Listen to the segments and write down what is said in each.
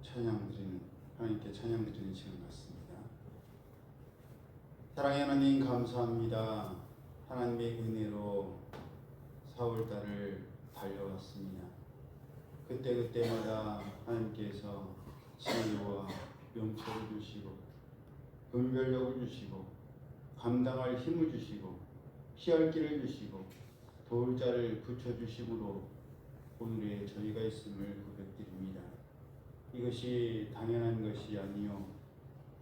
하나님께 찬양 드리는 시간 같습니다. 사랑의 하나님 감사합니다. 하나님의 은혜로 4월달을 달려왔습니다. 그때마다 하나님께서 지혜와 용서를 주시고 분별력을 주시고 감당할 힘을 주시고 피할 길을 주시고 도울 자를 붙여주심으로 오늘의 저희가 있음을 고백드립니다. 이것이 당연한 것이 아니요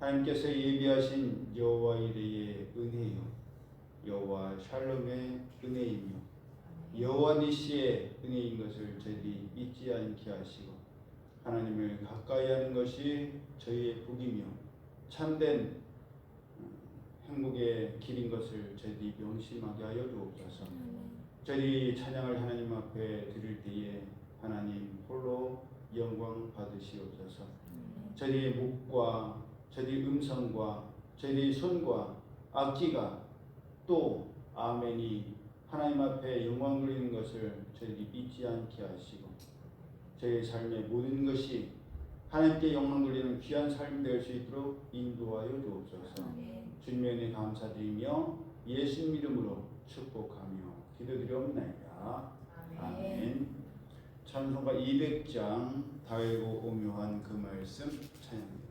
하나님께서 예비하신 여호와 이레의 은혜요 여호와 샬롬의 은혜이며 여호와 니시의 은혜인 것을 저희들이 잊지 않게 하시고 하나님을 가까이 하는 것이 저희의 복이며 참된 행복의 길인 것을 저희들이 명심하게 하여 주옵소서. 저희들이 찬양을 하나님 앞에 드릴 때에 하나님 홀로 영광 받으시옵소서. 저희의 목과 저희의 음성과 저희의 손과 악기가 또 아멘이 하나님 앞에 영광 돌리는 것을 저희들이 잊지 않게 하시고 저희의 삶의 모든 것이 하나님께 영광 돌리는 귀한 삶이 될 수 있도록 인도하여 주옵소서. 주님의 은혜 감사드리며 예수님 이름으로 축복하며 기도드리옵나이다. 아멘. 찬송가 200장 달고 오묘한 그 말씀 찬양합니다.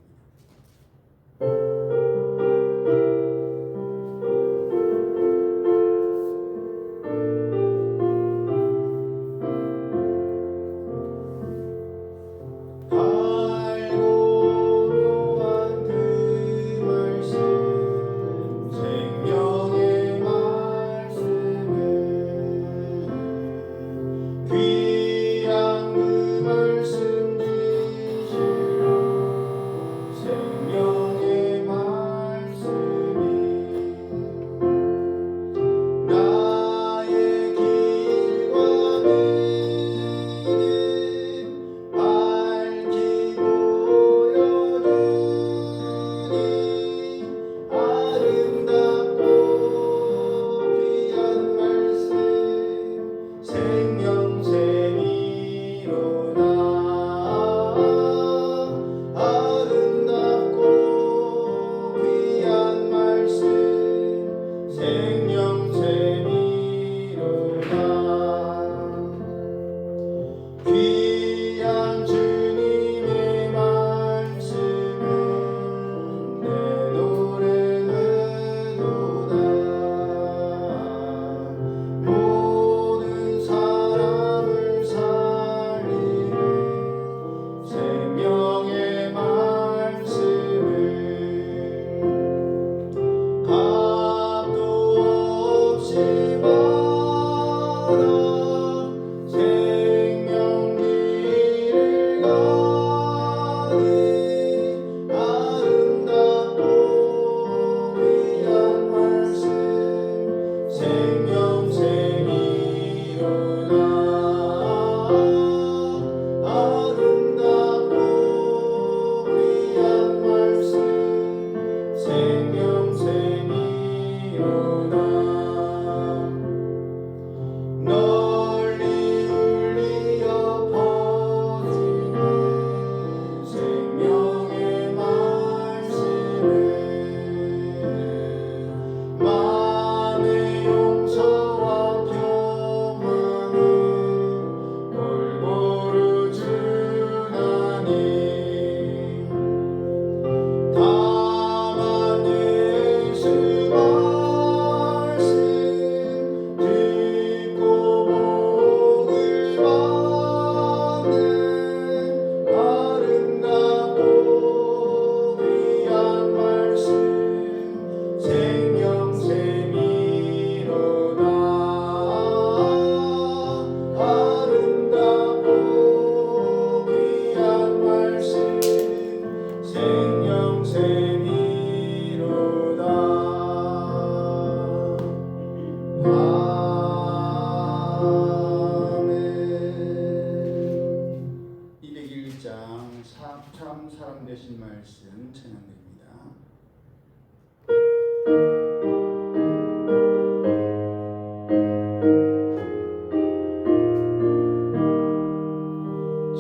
참 사람 되신 말씀 찬양됩니다.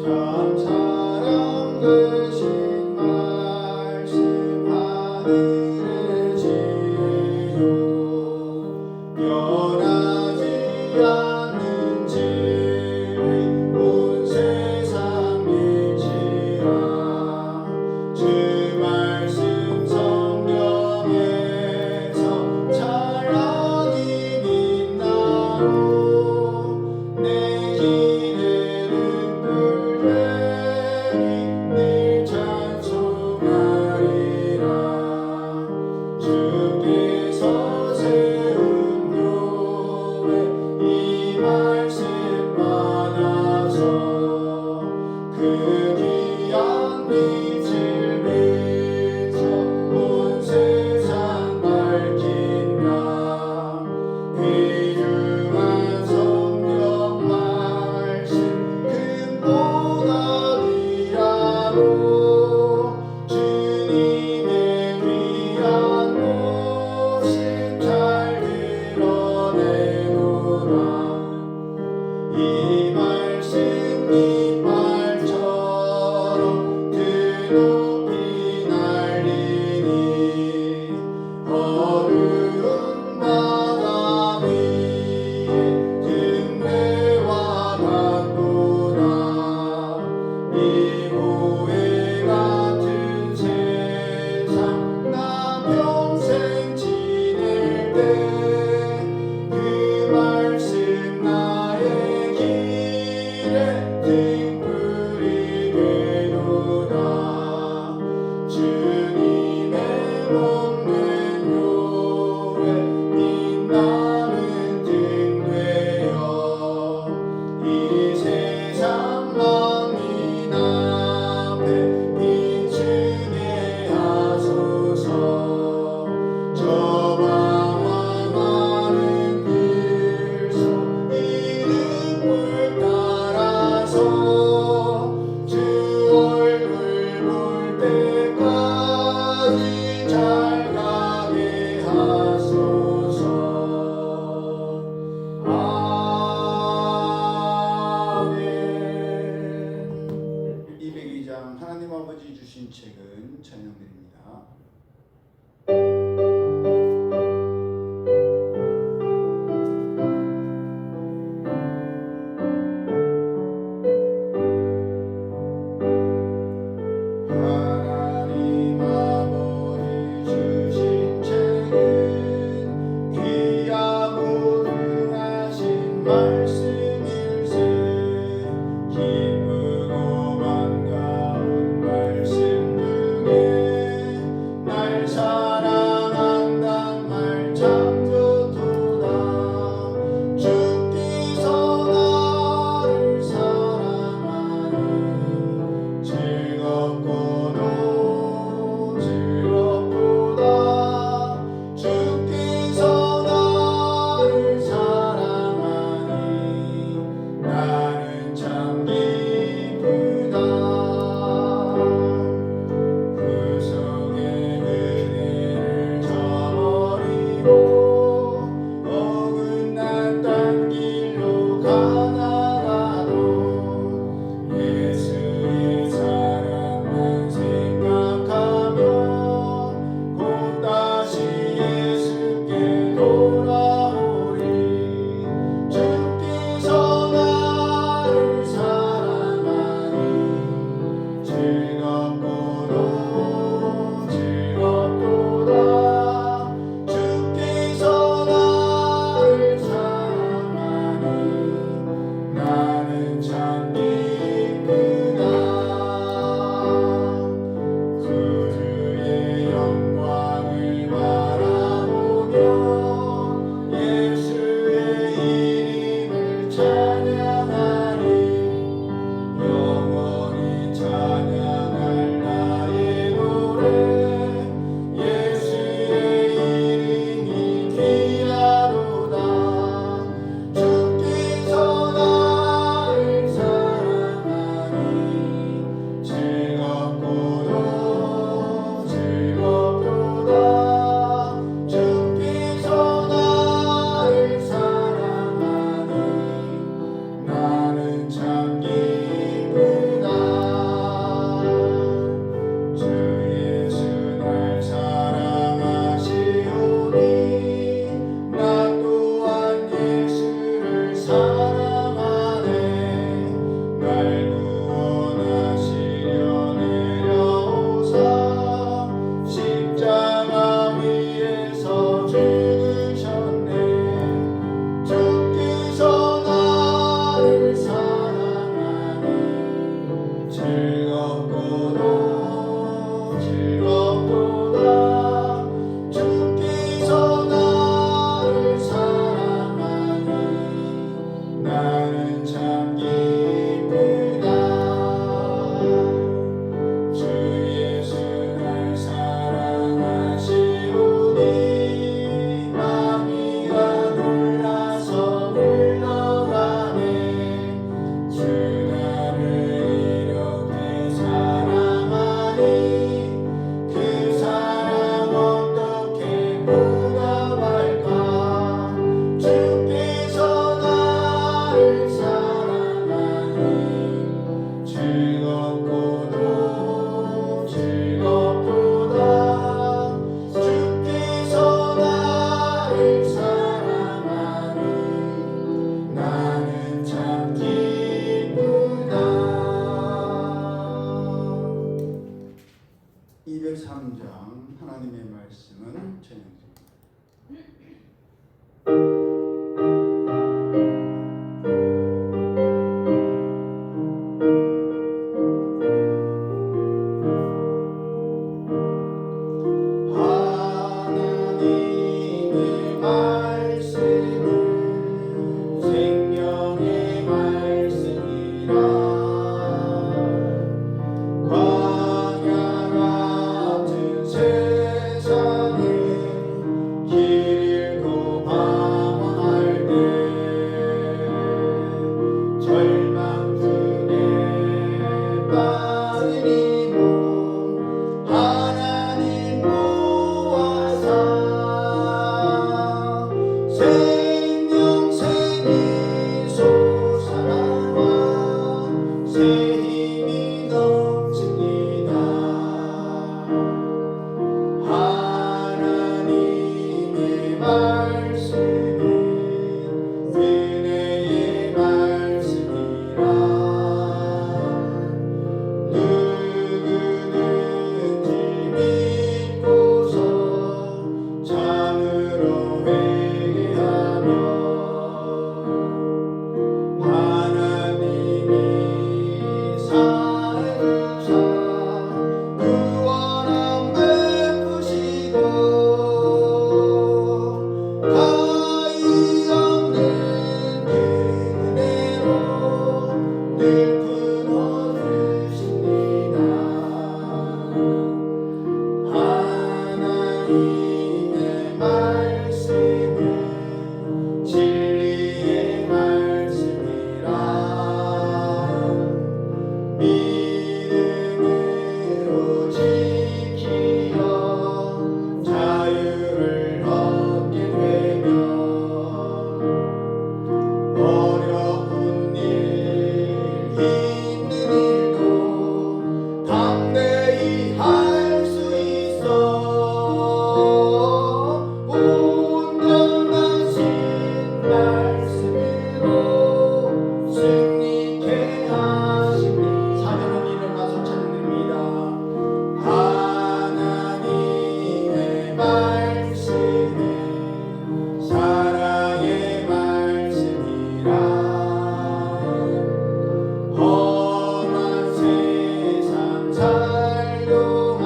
참 사람 되신 말씀 하늘의 지혜요 변하지 않는 진리 온 세상 빛이라 주 말씀 성경에서 찬란히 빛나고 내 길에는 불되니 늘 찬송하리라 주께서 세운 교회 이 말씀 받아서 그 귀한 빛을 비춰 온 세상 밝힌다 귀중한 성경 말씀 금보다 귀하고 주님의 귀한 모습 잘 드러내노라 이 말씀 이빨처럼 드높이 날리니 어두운 바다 위에 등대와 같도다 이 고해 같은 세상 나 평생 지낼 때 그 말씀 나의 길에 등불이 되도다 주님의 몸된 교회 빛나는 등 되어 이 세상 만민 앞에 비추게 하소서 저 방황 많은 길속 이름을 따라서 주 얼굴 볼 때까지 잘 가게 하소서 아멘 202장 하나님 아버지 주신 책은 찬양드립니다. 하나님 아버지 주신 책은 귀하고 능하신 말씀일세 기쁘고 반가운 말씀 중에 날 사랑한단 말 참 좋도다 주께서 나를 사랑하니 즐겁고도 즐겁도다 주께서 나를 사랑하니 나는 참 기쁘다 구속의 은혜를 저버리고 어긋난 딴 길로 가다가도 예수의 사랑만 생각하며 곧 다시 예수께 돌아오리 주께서 나를 사랑하니 즐겁고도 즐겁도다 주께서 나를 사랑하니 나는 참 기쁘다 구주의 영광을 바라보며 예수의 이름을 찬양하리 영원히 찬양할 즐겁고도 즐겁도다 주께서 나를 사랑하니 나는 참 기쁘다 주 예수 날 사랑하시오니 마귀가 놀라서 물러가네 주 나를 이렇게 사랑하니 그 사랑 어떻게 보답할까 주께서 나를 사랑하니 즐겁고도 즐겁도다 주께서 나를 사랑하니 나는 참 기쁘다. 203장 하나님의 말씀은 전형입니다. 하나님의 말씀은 생명의 말씀이라 광야 같은 세상에 길 잃고 방황할 때 절망 중에 빠진 이 몸 하나님 보아사 생명샘이 솟아나와 새 힘이 넘칩니다. 하나님의 말씀은 은혜의 말씀이라 누구든지 믿고서 참으로 회개하며 하나님이 살구사 구원함 베푸시고 가히 없는 그 은혜로 늘 품어주십니다. 하나님의 말씀은 진리의 말씀이라 믿음으로 지키어 자유를 얻게 되며 어려운 일 힘든 일도 담대히 할 수 있어 온전하신 말씀으로 승리케 하시니 사절은 일어나서 찬양됩니다. 하나님의 말씀은 사랑의 말씀이라 험한 세상 살동안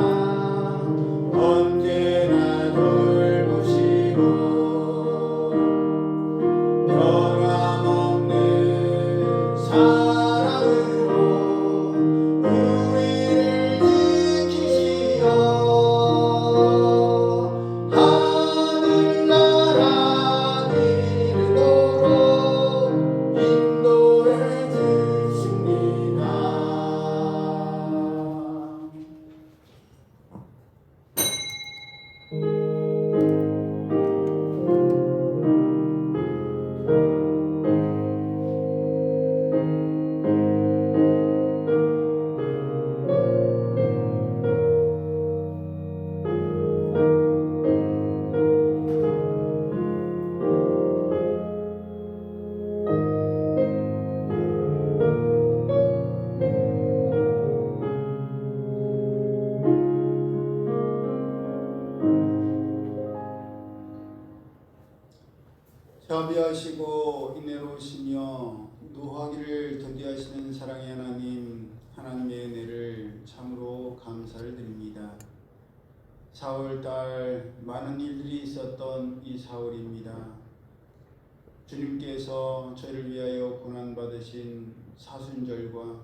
언제나 돌보시고 변함없는 사랑으로 우리를 지키시어 하늘나라 이르도록 인도해 주십니다. 자비하시고 인내로우시며 노하기를 더디하시는 사랑의 하나님, 하나님의 은혜를 4월달 많은 일들이 있었던 이 4월입니다. 주님께서 저희를 위하여 고난받으신 사순절과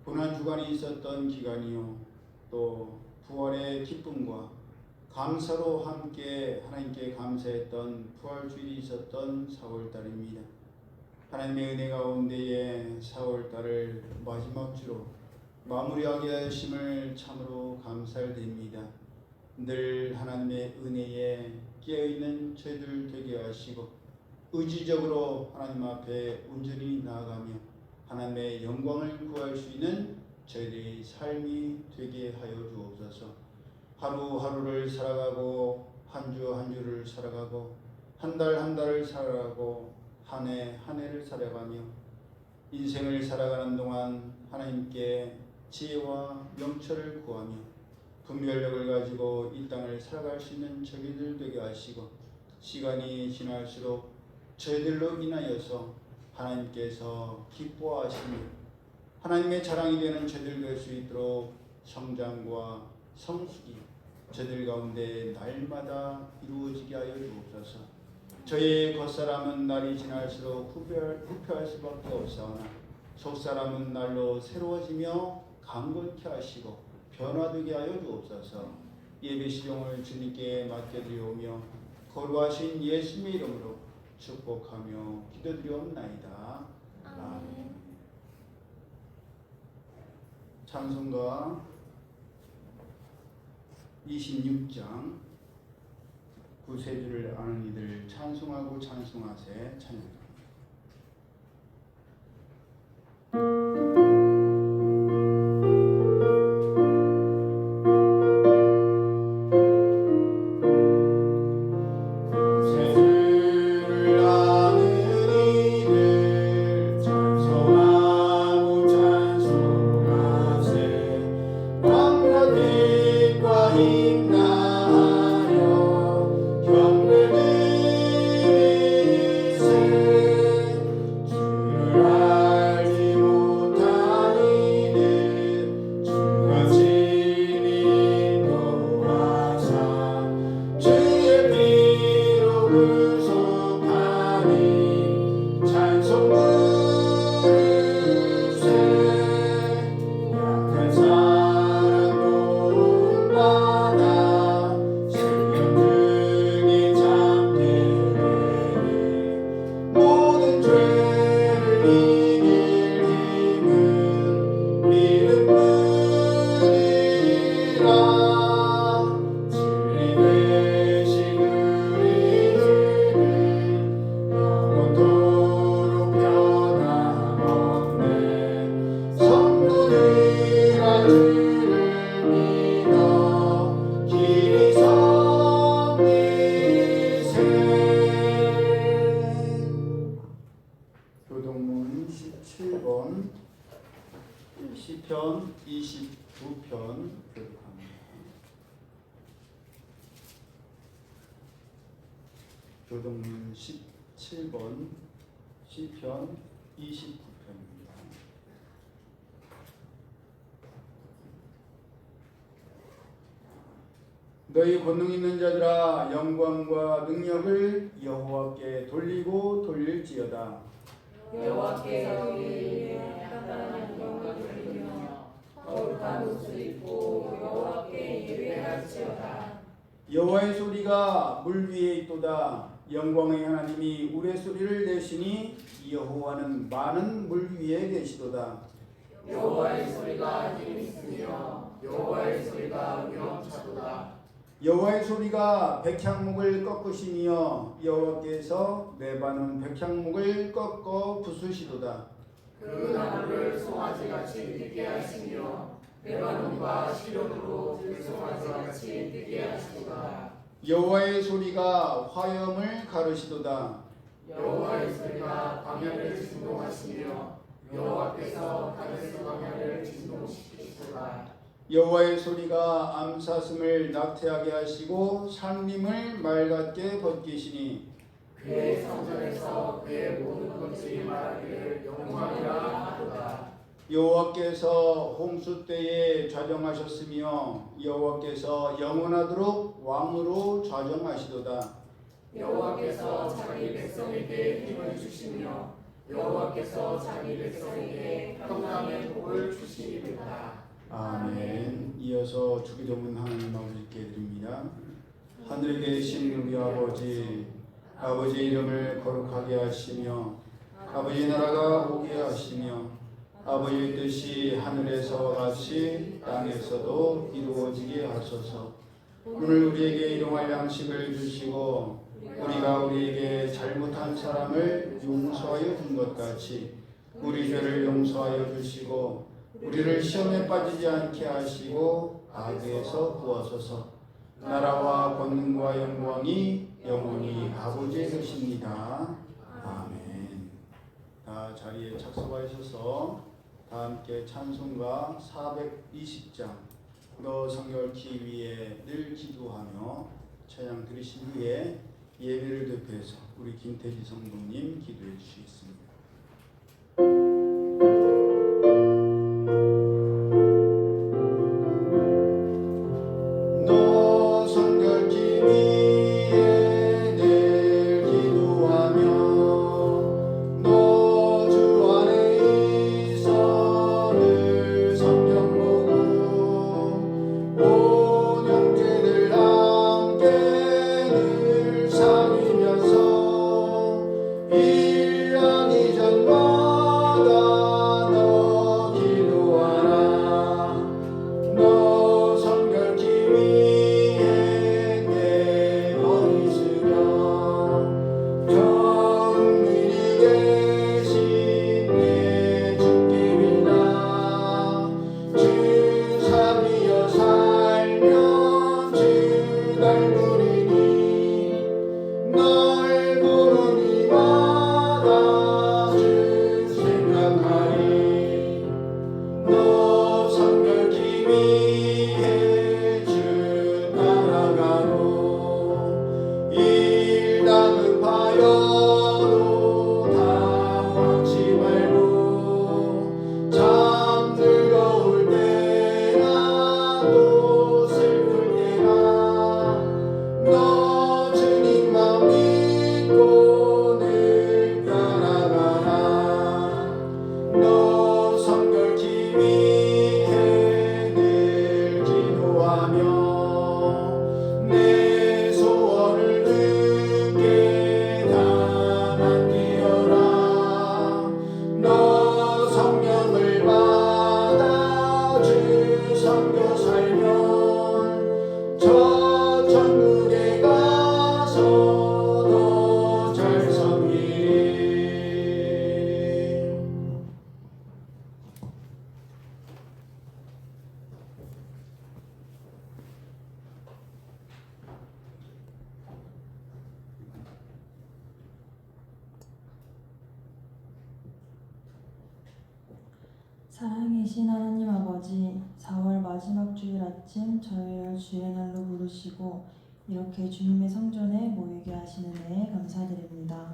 고난주간이 있었던 기간이요, 또 부활의 기쁨과 감사로 함께 하나님께 감사했던 부활주일이 있었던 4월달입니다. 하나님의 은혜 가운데에 4월달을 마지막 주로 마무리하게 하심을 참으로 감사드립니다. 늘 하나님의 은혜에 깨어있는 저희들 되게 하시고 의지적으로 하나님 앞에 온전히 나아가며 하나님의 영광을 구할 수 있는 저희들의 삶이 되게 하여 주옵소서. 하루하루를 살아가고 한 주 한 주를 살아가고 한 달 한 달을 살아가고 한 해 한 해를 살아가며 인생을 살아가는 동안 하나님께 지혜와 명철을 구하며 분별력을 가지고 이 땅을 살아갈 수 있는 저희들 되게 하시고 시간이 지날수록 저희들로 인하여서 하나님께서 기뻐하시며 하나님의 자랑이 되는 저희들 될 수 있도록 성장과 성숙이 저희들 가운데 날마다 이루어지게 하여 주옵소서. 저희의 겉사람은 날이 지날수록 후패할 수밖에 없사오나 속사람은 날로 새로워지며 강건케 하시고 변화되게 하여 주옵소서. 예배 시종을 주님께 맡겨드리오며 거룩하신 예수님의 이름으로 축복하며 기도드리옵나이다. 아멘. 찬송가 26장 구세주를 아는 이들 찬송하고 찬송하세. 찬양합니다. 교동문 17번 시편 29편 교독합니다. 교동문 17번 시편 29편입니다. 너희 권능 있는 자들아 영광과 능력을 여호와께 돌리고 돌릴지어다. 여호와께 너희에게 합당한 영광을 돌리며 거룩한 옷을 입고 여호와께 예배할지어다. 여호와의 소리가 물 위에 있도다. 영광의 하나님이 우레소리를 내시니 여호와는 많은 물 위에 계시도다. 여호와의 소리가 힘 있으며 여호와의 소리가 위엄차도다. 여호와의 소리가 백향목을 꺾으시며 여호와께서 매바는 백향목을 꺾어 부수시도다. 그 나무를 송아지같이 뜨게 하시며 레바논과 시련으로 들송아지같이 뜨게 하시도다. 여호와의 소리가 화염을 가르시도다. 여호와의 소리가 광야를 진동하시며 여호와께서 다메스 광야를 진동시키시도다. 여호와의 소리가 암사슴을 낙태하게 하시고 산림을 맑게 벗기시니 그의 성전에서 그의 모든 것들이 말하기를 영광이라 하도다. 여호와께서 홍수 때에 좌정하셨으며 여호와께서 영원하도록 왕으로 좌정하시도다. 여호와께서 자기 백성에게 힘을 주시며 여호와께서 자기 백성에게 평강의 복을 주시리로다. 아멘. 이어서 주기도문 하나님 아버지께 드립니다. 하늘에 계신 우리 아버지, 아버지의 이름을 거룩하게 하시며 아버지의 나라가 오게 하시며 아버지의 뜻이 하늘에서 같이 땅에서도 이루어지게 하소서. 오늘 우리에게 일용할 양식을 주시고 우리가 우리에게 잘못한 사람을 용서하여 준 것 같이 우리 죄를 용서하여 주시고 우리를 시험에 빠지지 않게 하시고 악에서 구하소서. 나라와 권능과 영광이 영원히 아버지의 것입니다. 아멘. 다 자리에 착석하셔서 다 함께 찬송가 420장 너 성결케 위해 늘 기도하며 찬양 들으신 후에 예배를 덮여서 우리 김태지 성도님 기도해 주시겠습니다. 너 성결케 위해 늘 기도하며 너 주 안에 있어 늘 성경 보고 온 형제들 함께 늘 사귀면서 일하기 전마다 너 기도하라. 너 성결케 위해 내 머리 숙여 정밀히 계신 내 주께 빌라. 주 사비여 살면 주 닮으리니 널 보는 이마다 주 생각하리. 너 성결케 위해 주 따라가고 일 다급하여도 당황치 말고 잠들어올 때나 또 슬플 때나 너 주님만 믿고 늘 따라가라. 너 성결케 위해 늘 기도하며 내 소원을 듣게 다 맡기어라. 너 성령을 받아 주 섬겨 살면 저 천국에 가서 더 잘 섬기리. 사랑이신 하나님 아버지, 4월 마지막 주일 아침 저희를 주의 날로 부르시고 이렇게 주님의 성전에 모이게 하시는 은혜에 감사드립니다.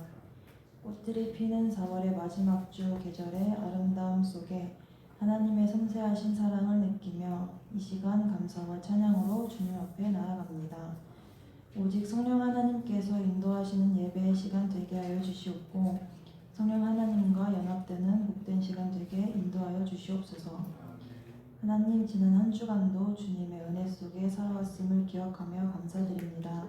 꽃들이 피는 4월의 마지막 주 계절의 아름다움 속에 하나님의 섬세하신 사랑을 느끼며 이 시간 감사와 찬양으로 주님 앞에 나아갑니다. 오직 성령 하나님께서 인도하시는 예배의 시간 되게 하여 주시옵고 성령 하나님과 연합되는 복된 시간 되게 인도하여 주시옵소서. 하나님, 지난 한 주간도 주님의 은혜 속에 살아왔음을 기억하며 감사드립니다.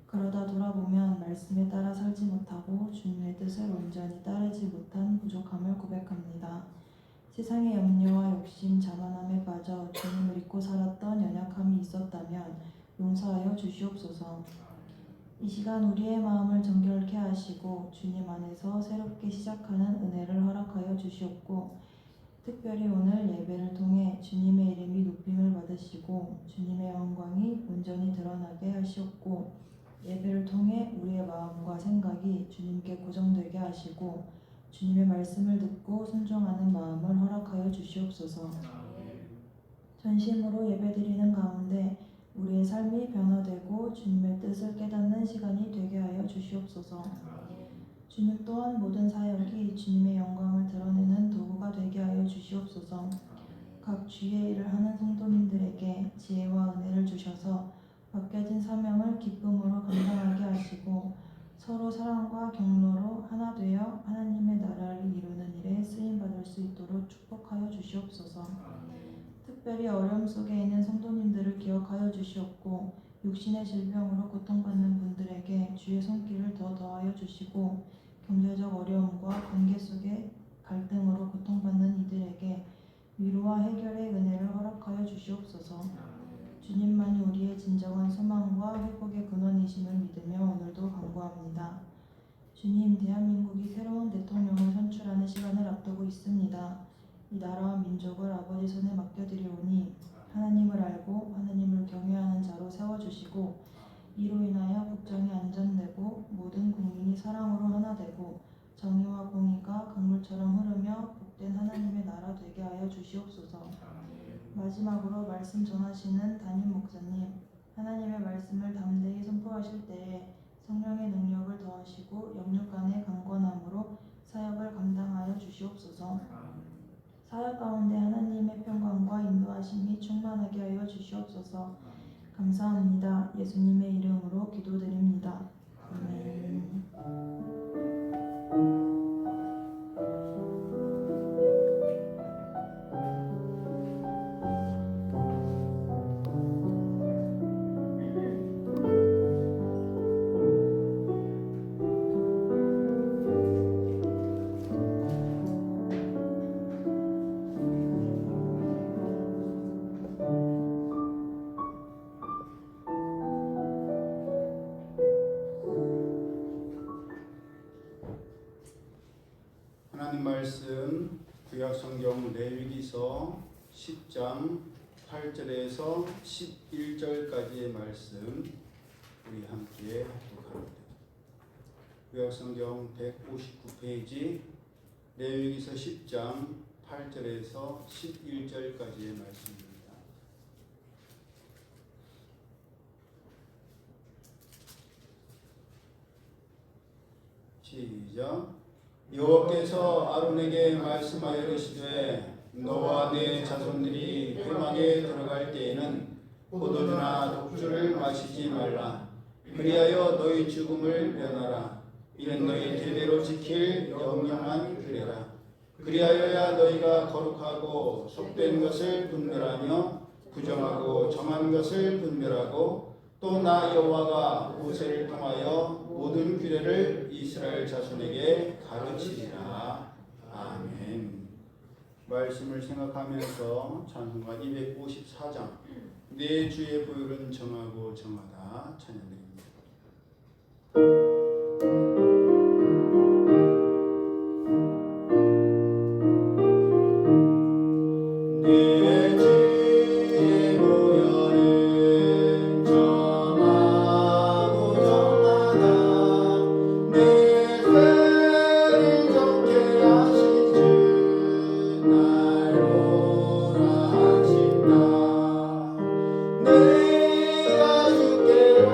그러다 돌아보면 말씀에 따라 살지 못하고 주님의 뜻을 온전히 따르지 못한 부족함을 고백합니다. 세상의 염려와 욕심, 자만함에 빠져 주님을 잊고 살았던 연약함이 있었다면 용서하여 주시옵소서. 이 시간 우리의 마음을 정결케 하시고 주님 안에서 새롭게 시작하는 은혜를 허락하여 주시옵고 특별히 오늘 예배를 통해 주님의 이름이 높임을 받으시고 주님의 영광이 온전히 드러나게 하시옵고 예배를 통해 우리의 마음과 생각이 주님께 고정되게 하시고 주님의 말씀을 듣고 순종하는 마음을 허락하여 주시옵소서. 전심으로 예배드리는 가운데 우리의 삶이 변화되고 주님의 뜻을 깨닫는 시간이 되게 하여 주시옵소서. 주님 또한 모든 사역이 주님의 영광을 드러내는 도구가 되게 하여 주시옵소서. 각 주의 일을 하는 성도님들에게 지혜와 은혜를 주셔서 맡겨진 사명을 기쁨으로 감당하게 하시고 서로 사랑과 격려로 하나 되어 하나님의 나라를 이루는 일에 쓰임받을 수 있도록 축복하여 주시옵소서. 특별히 어려움 속에 있는 성도님들을 기억하여 주시옵고 육신의 질병으로 고통받는 분들에게 주의 손길을 더 더하여 주시고 경제적 어려움과 관계 속의 갈등으로 고통받는 이들에게 위로와 해결의 은혜를 허락하여 주시옵소서. 주님만이 우리의 진정한 소망과 회복의 근원이심을 믿으며 오늘도 간구합니다. 주님, 대한민국이 새로운 대통령을 선출하는 시간을 앞두고 있습니다. 이 나라와 민족을 아버지 손에 맡겨드리오니 하나님을 알고 하나님을 경외하는 자로 세워주시고 이로 인하여 국정이 안전되고 모든 국민이 사랑으로 하나 되고 정의와 공의가 강물처럼 흐르며 복된 하나님의 나라 되게 하여 주시옵소서. 마지막으로 말씀 전하시는 담임 목사님, 하나님의 말씀을 담대히 선포하실 때에 성령의 능력을 더하시고 영육 간의 강건함으로 사역을 감당하여 주시옵소서. 사역 가운데 하나님의 평강과 인도하심이 충만하게 하여 주시옵소서. 감사합니다. 예수님의 이름으로 기도드립니다. 아멘. 하나님 말씀 구약성경 레위기서 10장 8절에서 11절까지의 말씀 우리 함께 합독합니다. 구약성경 159페이지 레위기서 10장 8절에서 11절까지의 말씀입니다. 시작. 여호와께서 아론에게 말씀하여 이르시되 너와 네 자손들이 회막에 들어갈 때에는 포도주나 독주를 마시지 말라. 그리하여 너희 죽음을 면하라. 이는 너희 대대로 지킬 영영한 규례라. 그리하여야 너희가 거룩하고 속된 것을 분별하며 부정하고 정한 것을 분별하고 또 나 여호와가 모세를 통하여 모든 규례를 이스라엘 자손에게 가르치리라. 아멘. 말씀을 생각하면서 찬송가 254장 내 주의 보혈은 정하고 정하다 찬양드립니다. 내가 주께로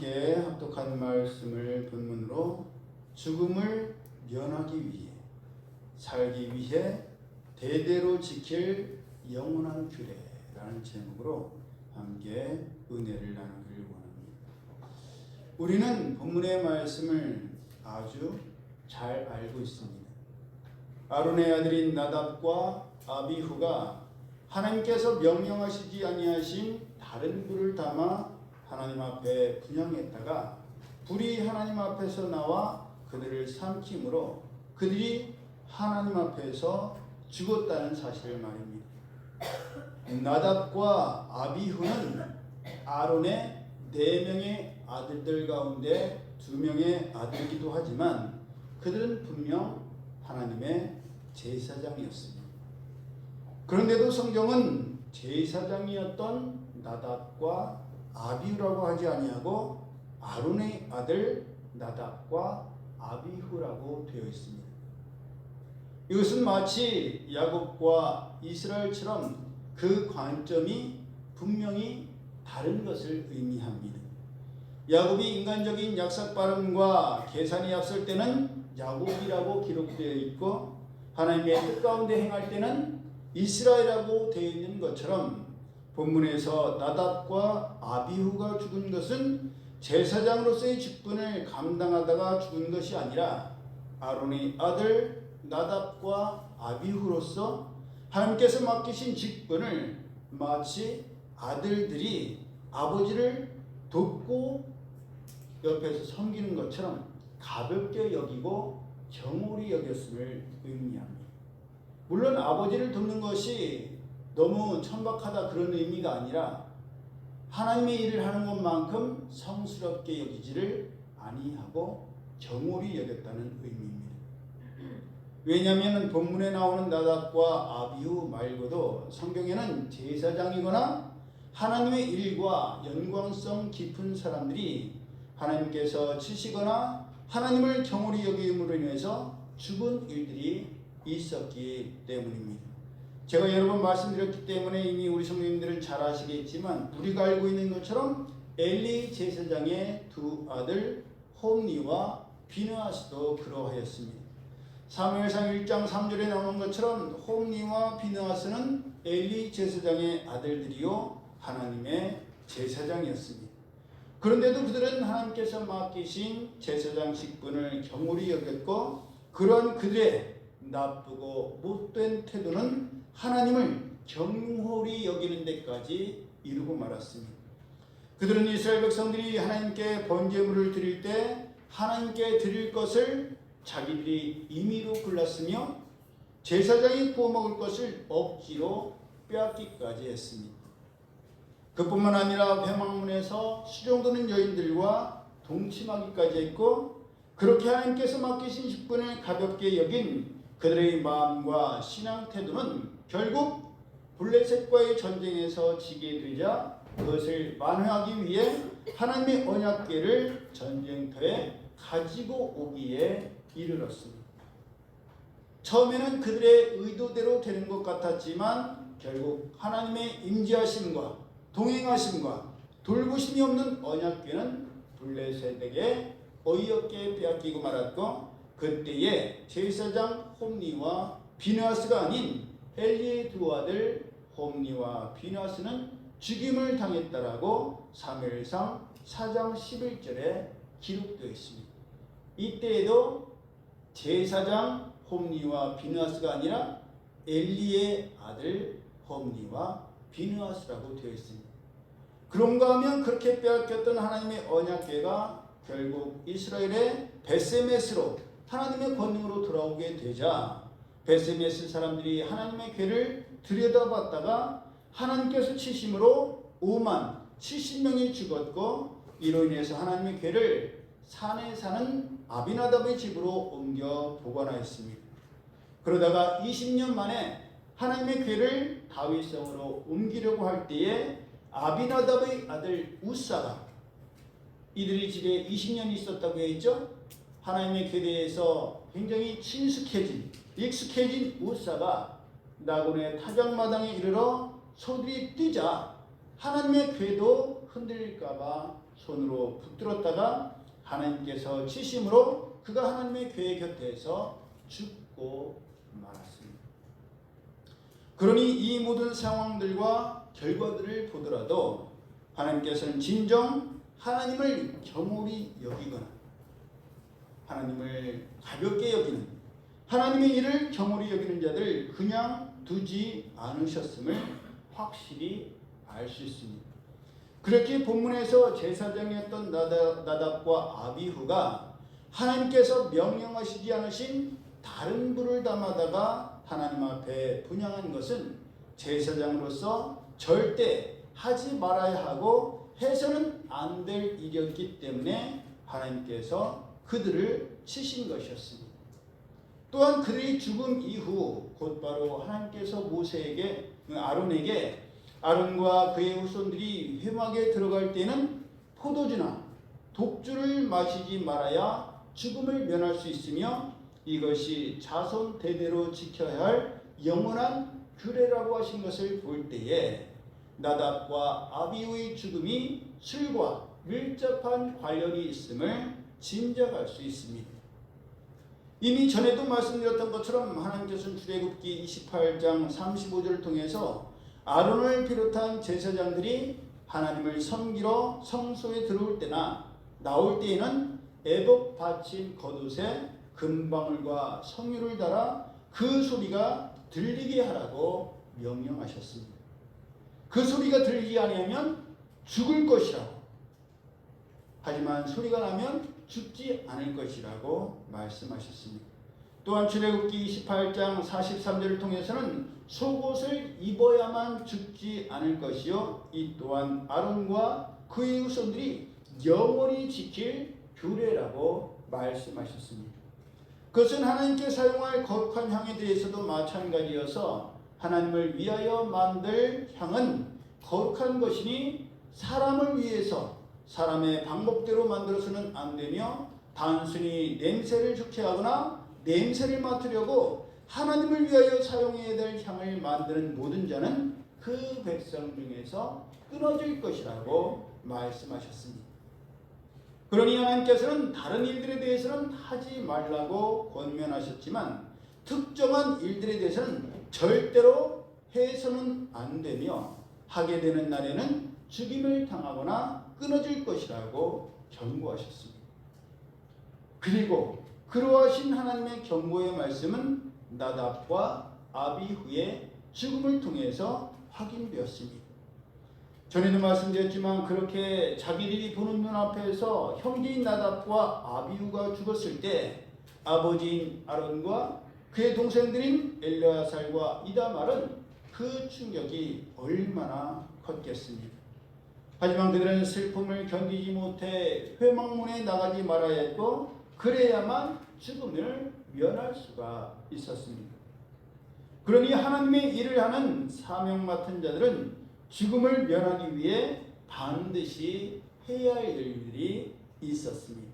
함께 합독한 말씀을 본문으로 죽음을 면하기 위해 살기 위해 대대로 지킬 영원한 규례라는 제목으로 함께 은혜를 나누기를 원합니다. 우리는 본문의 말씀을 아주 잘 알고 있습니다. 아론의 아들인 나답과 아비후가 하나님께서 명령하시지 아니하신 다른 불을 담아 하나님 앞에 분향했다가 불이 하나님 앞에서 나와 그들을 삼킴으로 그들이 하나님 앞에서 죽었다는 사실을 말입니다. 나답과 아비후는 아론의 4명의 아들들 가운데 2명의 아들이기도 하지만 그들은 분명 하나님의 제사장이었습니다. 그런데도 성경은 제사장이었던 나답과 아비후라고 하지 아니하고 아론의 아들 나답과 아비후라고 되어 있습니다. 이것은 마치 야곱과 이스라엘처럼 그 관점이 분명히 다른 것을 의미합니다. 야곱이 인간적인 약삭 발음과 계산이 앞설 때는 야곱이라고 기록되어 있고 하나님의 뜻 가운데 행할 때는 이스라엘이라고 되어 있는 것처럼 본문에서 나답과 아비후가 죽은 것은 제사장으로서의 직분을 감당하다가 죽은 것이 아니라 아론의 아들 나답과 아비후로서 하나님께서 맡기신 직분을 마치 아들들이 아버지를 돕고 옆에서 섬기는 것처럼 가볍게 여기고 경홀히 여겼음을 의미합니다. 물론 아버지를 돕는 것이 너무 천박하다 그런 의미가 아니라 하나님의 일을 하는 것만큼 성스럽게 여기지를 아니하고 경홀히 여겼다는 의미입니다. 왜냐하면 본문에 나오는 나답과 아비후 말고도 성경에는 제사장이거나 하나님의 일과 연관성 깊은 사람들이 하나님께서 치시거나 하나님을 경홀히 여김으로 인해서 죽은 일들이 있었기 때문입니다. 제가 여러 번 말씀드렸기 때문에 이미 우리 성도님들은 잘 아시겠지만 우리가 알고 있는 것처럼 엘리 제사장의 2 아들 홈니와 비느하스도 그러하였습니다. 사무엘상 1장 3절에 나오는 것처럼 홈니와 비느하스는 엘리 제사장의 아들들이요 하나님의 제사장이었습니다. 그런데도 그들은 하나님께서 맡기신 제사장 직분을 경홀히 여겼고 그러한 그들의 나쁘고 못된 태도는 하나님을 경홀히 여기는 데까지 이르고 말았습니다. 그들은 이스라엘 백성들이 하나님께 번제물을 드릴 때 하나님께 드릴 것을 자기들이 임의로 골랐으며 제사장이 구워 먹을 것을 억지로 빼앗기까지 했습니다. 그뿐만 아니라 회막문에서 수종드는 여인들과 동침하기까지 했고 그렇게 하나님께서 맡기신 직분을 가볍게 여긴 그들의 마음과 신앙 태도는 결국 블레셋과의 전쟁에서 지게 되자 그것을 만회하기 위해 하나님의 언약궤를 전쟁터에 가지고 오기에 이르렀습니다. 처음에는 그들의 의도대로 되는 것 같았지만 결국 하나님의 임재하심과 동행하심과 돌보심이 없는 언약궤는 블레셋에게 어이없게 빼앗기고 말았고 그때에 제사장 홈니와 비느하스가 아닌 엘리의 2 아들 홈니와 비느하스는 죽임을 당했다라고 사무엘상 4장 11절에 기록되어 있습니다. 이때에도 제사장 홈니와 비느하스가 아니라 엘리의 아들 홈니와 비느하스라고 되어 있습니다. 그런가 하면 그렇게 빼앗겼던 하나님의 언약궤가 결국 이스라엘의 베세메스로 하나님의 권능으로 돌아오게 되자 베세메스 사람들이 하나님의 궤를 들여다봤다가 하나님께서 치심으로 5만 70명이 죽었고 이로 인해서 하나님의 궤를 산에 사는 아비나답의 집으로 옮겨 보관하였습니다. 그러다가 20년 만에 하나님의 궤를 다윗성으로 옮기려고 할 때에 아비나답의 아들 우사가 이들이 집에 20년이 있었다고 했죠. 하나님의 궤대에서 굉장히 익숙해진 우사가 나곤의 타작마당에 이르러 소들이 뛰자 하나님의 궤도 흔들릴까봐 손으로 붙들었다가 하나님께서 치심으로 그가 하나님의 교회 곁에서 죽고 말았습니다. 그러니 이 모든 상황들과 결과들을 보더라도 하나님께서는 진정 하나님을 경홀히 여기거나 하나님을 가볍게 여기는 하나님의 일을 경홀히 여기는 자들 그냥 두지 않으셨음을 확실히 알 수 있습니다. 그렇게 본문에서 제사장이었던 나답과 아비후가 하나님께서 명령하시지 않으신 다른 불을 담아다가 하나님 앞에 분향한 것은 제사장으로서 절대 하지 말아야 하고 해서는 안 될 일이었기 때문에 하나님께서 그들을 치신 것이었습니다. 또한 그들이 죽은 이후 곧바로 하나님께서 아론에게 아론과 그의 후손들이 회막에 들어갈 때는 포도주나 독주를 마시지 말아야 죽음을 면할 수 있으며 이것이 자손 대대로 지켜야 할 영원한 규례라고 하신 것을 볼 때에 나답과 아비후의 죽음이 술과 밀접한 관련이 있음을 짐작할 수 있습니다. 이미 전에도 말씀드렸던 것처럼 하나님께서는 출애굽기 28장 35절을 통해서 아론을 비롯한 제사장들이 하나님을 섬기러 성소에 들어올 때나 나올 때에는 애복 받친 겉옷에 금방울과 성유를 달아 그 소리가 들리게 하라고 명령하셨습니다. 그 소리가 들리지 아니하면 죽을 것이라고, 하지만 소리가 나면 죽지 않을 것이라고 말씀하셨습니다. 또한 출애굽기 28장 43절을 통해서는 속옷을 입어야만 죽지 않을 것이요 이 또한 아론과 그의 후손들이 영원히 지킬 규례라고 말씀하셨습니다. 그것은 하나님께 사용할 거룩한 향에 대해서도 마찬가지여서 하나님을 위하여 만들 향은 거룩한 것이니 사람을 위해서 사람의 방법대로 만들어서는 안 되며 단순히 냄새를 좋게 하거나 냄새를 맡으려고 하나님을 위하여 사용해야 될 향을 만드는 모든 자는 그 백성 중에서 끊어질 것이라고 말씀하셨습니다. 그러니 하나님께서는 다른 일들에 대해서는 하지 말라고 권면하셨지만 특정한 일들에 대해서는 절대로 해서는 안 되며 하게 되는 날에는 죽임을 당하거나 끊어질 것이라고 경고하셨습니다. 그리고 그러하신 하나님의 경고의 말씀은 나답과 아비후의 죽음을 통해서 확인되었습니다. 전에도 말씀드렸지만 그렇게 자기들이 보는 눈앞에서 형제인 나답과 아비후가 죽었을 때 아버지인 아론과 그의 동생들인 엘르아살과 이다말은 그 충격이 얼마나 컸겠습니까? 하지만 그들은 슬픔을 견디지 못해 회막문에 나가지 말아야 했고 그래야만 죽음을 면할 수가 있었습니다. 그러니 하나님의 일을 하는 사명 맡은 자들은 죽음을 면하기 위해 반드시 해야 할 일들이 있었습니다.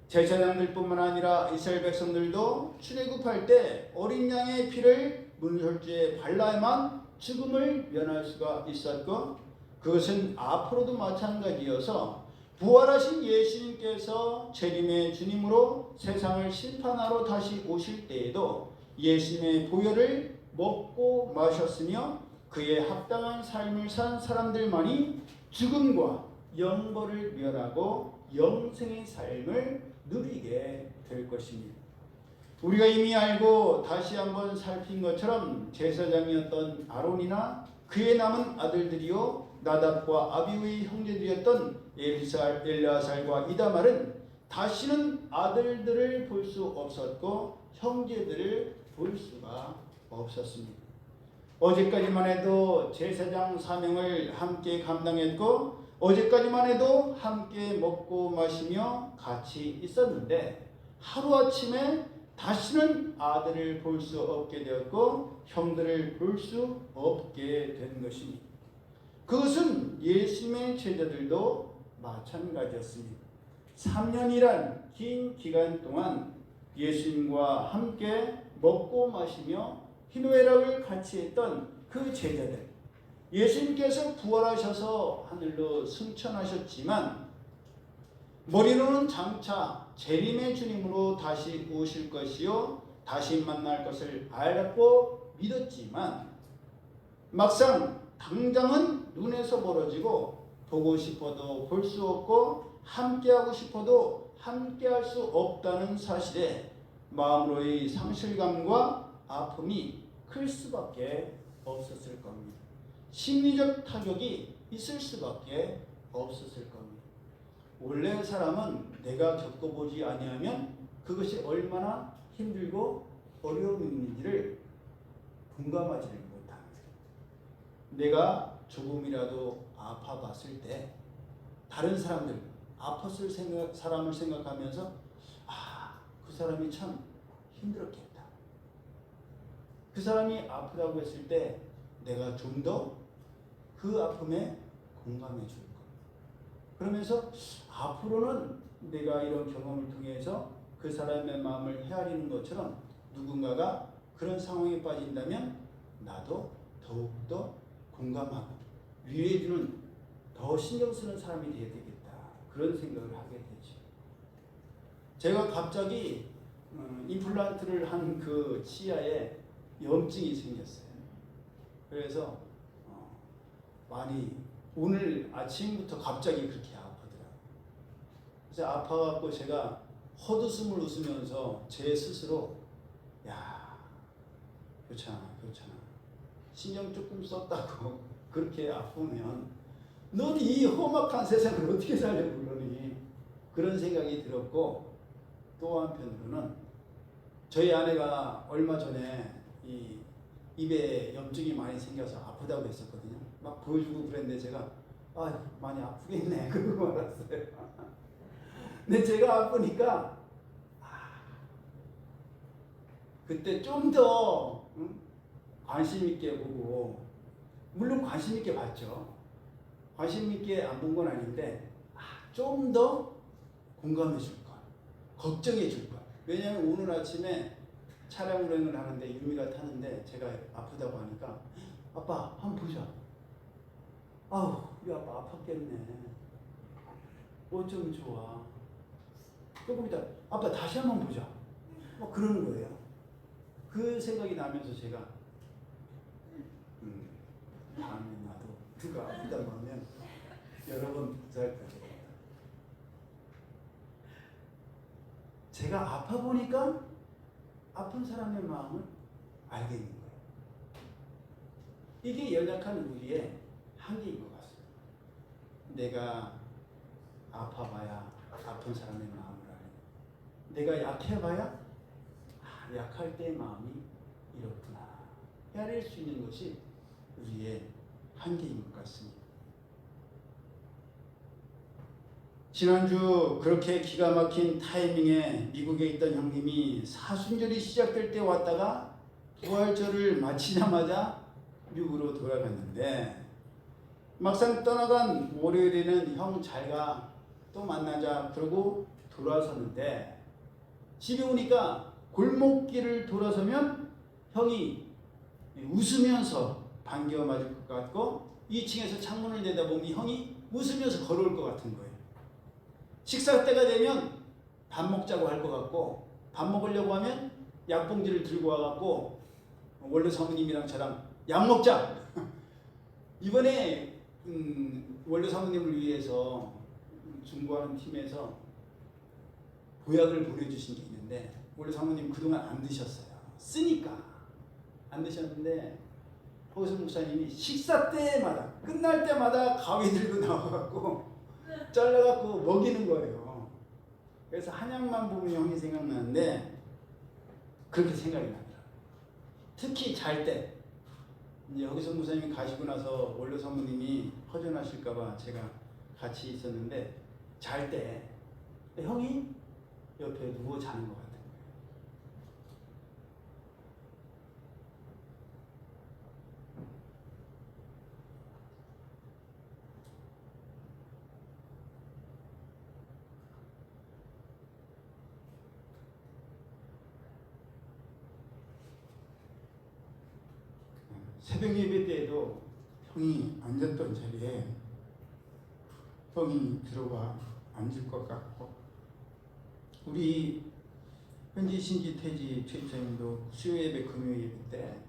제사장들뿐만 아니라 이스라엘 백성들도 출애굽할 때 어린 양의 피를 문설주에 발라야만 죽음을 면할 수가 있었고 그것은 앞으로도 마찬가지여서 부활하신 예수님께서 재림의 주님으로 세상을 심판하러 다시 오실 때에도 예수님의 보혈을 먹고 마셨으며 그의 합당한 삶을 산 사람들만이 죽음과 영벌을 면하고 영생의 삶을 누리게 될 것입니다. 우리가 이미 알고 다시 한번 살핀 것처럼 제사장이었던 아론이나 그의 남은 아들들이요 나답과 아비후의 형제들이었던 엘르아살과 이다말은 다시는 아들들을 볼 수 없었고 형제들을 볼 수가 없었습니다. 어제까지만 해도 제사장 사명을 함께 감당했고 어제까지만 해도 함께 먹고 마시며 같이 있었는데 하루아침에 다시는 아들을 볼 수 없게 되었고 형들을 볼 수 없게 된 것입니다. 그것은 예수님의 제자들도 마찬가지였습니다. 3년이란 긴 기간 동안 예수님과 함께 먹고 마시며 희노애락을 같이 했던 그 제자들, 예수님께서 부활하셔서 하늘로 승천하셨지만 머리로는 장차 재림의 주님으로 다시 오실 것이요 다시 만날 것을 알고 믿었지만 막상 당장은 눈에서 멀어지고 보고 싶어도 볼 수 없고 함께하고 싶어도 함께할 수 없다는 사실에 마음으로의 상실감과 아픔이 클 수밖에 없었을 겁니다. 심리적 타격이 있을 수밖에 없었을 겁니다. 원래 사람은 내가 겪어보지 아니하면 그것이 얼마나 힘들고 어려움이 있는지를 공감하지를 못합니다. 내가 조금이라도 아파봤을 때 다른 사람들 아팠을 사람을 생각하면서 그 사람이 참 힘들었겠다. 그 사람이 아프다고 했을 때 내가 좀 더 그 아픔에 공감해 줄 거야. 그러면서 앞으로는 내가 이런 경험을 통해서 그 사람의 마음을 헤아리는 것처럼 누군가가 그런 상황에 빠진다면 나도 더욱더 공감하고 위로해주는 더 신경 쓰는 사람이 되어야 되겠다. 그런 생각을 하게 되죠. 제가 갑자기 임플란트를 한 그 치아에 염증이 생겼어요. 그래서 많이 오늘 아침부터 갑자기 그렇게 아프더라고요. 그래서 아파갖고 제가 헛웃음을 웃으면서 제 스스로 괜찮아 신경 조금 썼다고 그렇게 아프면 넌 이 험악한 세상을 어떻게 살려고 그러니 그런 생각이 들었고 또 한편으로는 저희 아내가 얼마 전에 이 입에 염증이 많이 생겨서 아프다고 했었거든요. 막 보여주고 그랬는데 제가 많이 아프겠네 그러고 말았어요. 근데 제가 아프니까 그때 좀 더 관심 있게 보고 물론 관심 있게 봤죠. 관심 있게 안 본 건 아닌데 좀 더 공감해 줄 걸, 걱정해 줄 걸. 왜냐하면 오늘 아침에 차량 운행을 하는데 유미가 타는데 제가 아프다고 하니까 아빠 한번 보자. 우리 아빠 아팠겠네. 어쩜 좋아. 조금 이따 아빠 다시 한번 보자. 그러는 거예요. 그 생각이 나면서 제가 다음에 나도 누가 아프다고 하면 여러 번 보살펴야 되겠다. 제가 아파 보니까 아픈 사람의 마음을 알겠는 거예요. 이게 연약한 우리의 한계인 것 같습니다. 내가 아파봐야 아픈 사람의 마음을 알아요. 내가 약해봐야 약할 때의 마음이 이렇구나. 헤아릴 수 있는 것이 우리의 한계인 것 같습니다. 지난주 그렇게 기가 막힌 타이밍에 미국에 있던 형님이 사순절이 시작될 때 왔다가 부활절을 마치자마자 미국으로 돌아갔는데 막상 떠나간 월요일에는 형 잘가 또 만나자 그러고 돌아섰는데 집에 오니까 골목길을 돌아서면 형이 웃으면서 반겨 맞을 것 같고 2층에서 창문을 내다보면 형이 웃으면서 걸어올 것 같은 거예요. 식사 때가 되면 밥 먹자고 할 것 같고 밥 먹으려고 하면 약봉지를 들고 와갖고 원래 사모님이랑 저랑 약 먹자. 이번에 원래 사모님을 위해서 중고하는 팀에서 보약을 보내주신 게 있는데 원래 사모님 그동안 안 드셨어요. 쓰니까 안 드셨는데 허우선 목사님이 식사 때마다 끝날 때마다 가위 들고 나와갖고 잘라갖고 먹이는 거예요. 그래서 한약만 보면 형이 생각나는데 그렇게 생각이 나더라고요. 특히 잘 때 이제 허우선 목사님이 가시고 나서 원로 사모님이 허전하실까봐 제가 같이 있었는데 잘 때 형이 옆에 누워 자는 것 같아요. 새벽 예배 때에도 형이 앉았던 자리에 형이 들어와 앉을 것 같고 우리 현지 신지 태지 최입장님도 수요 예배 금요 예배 때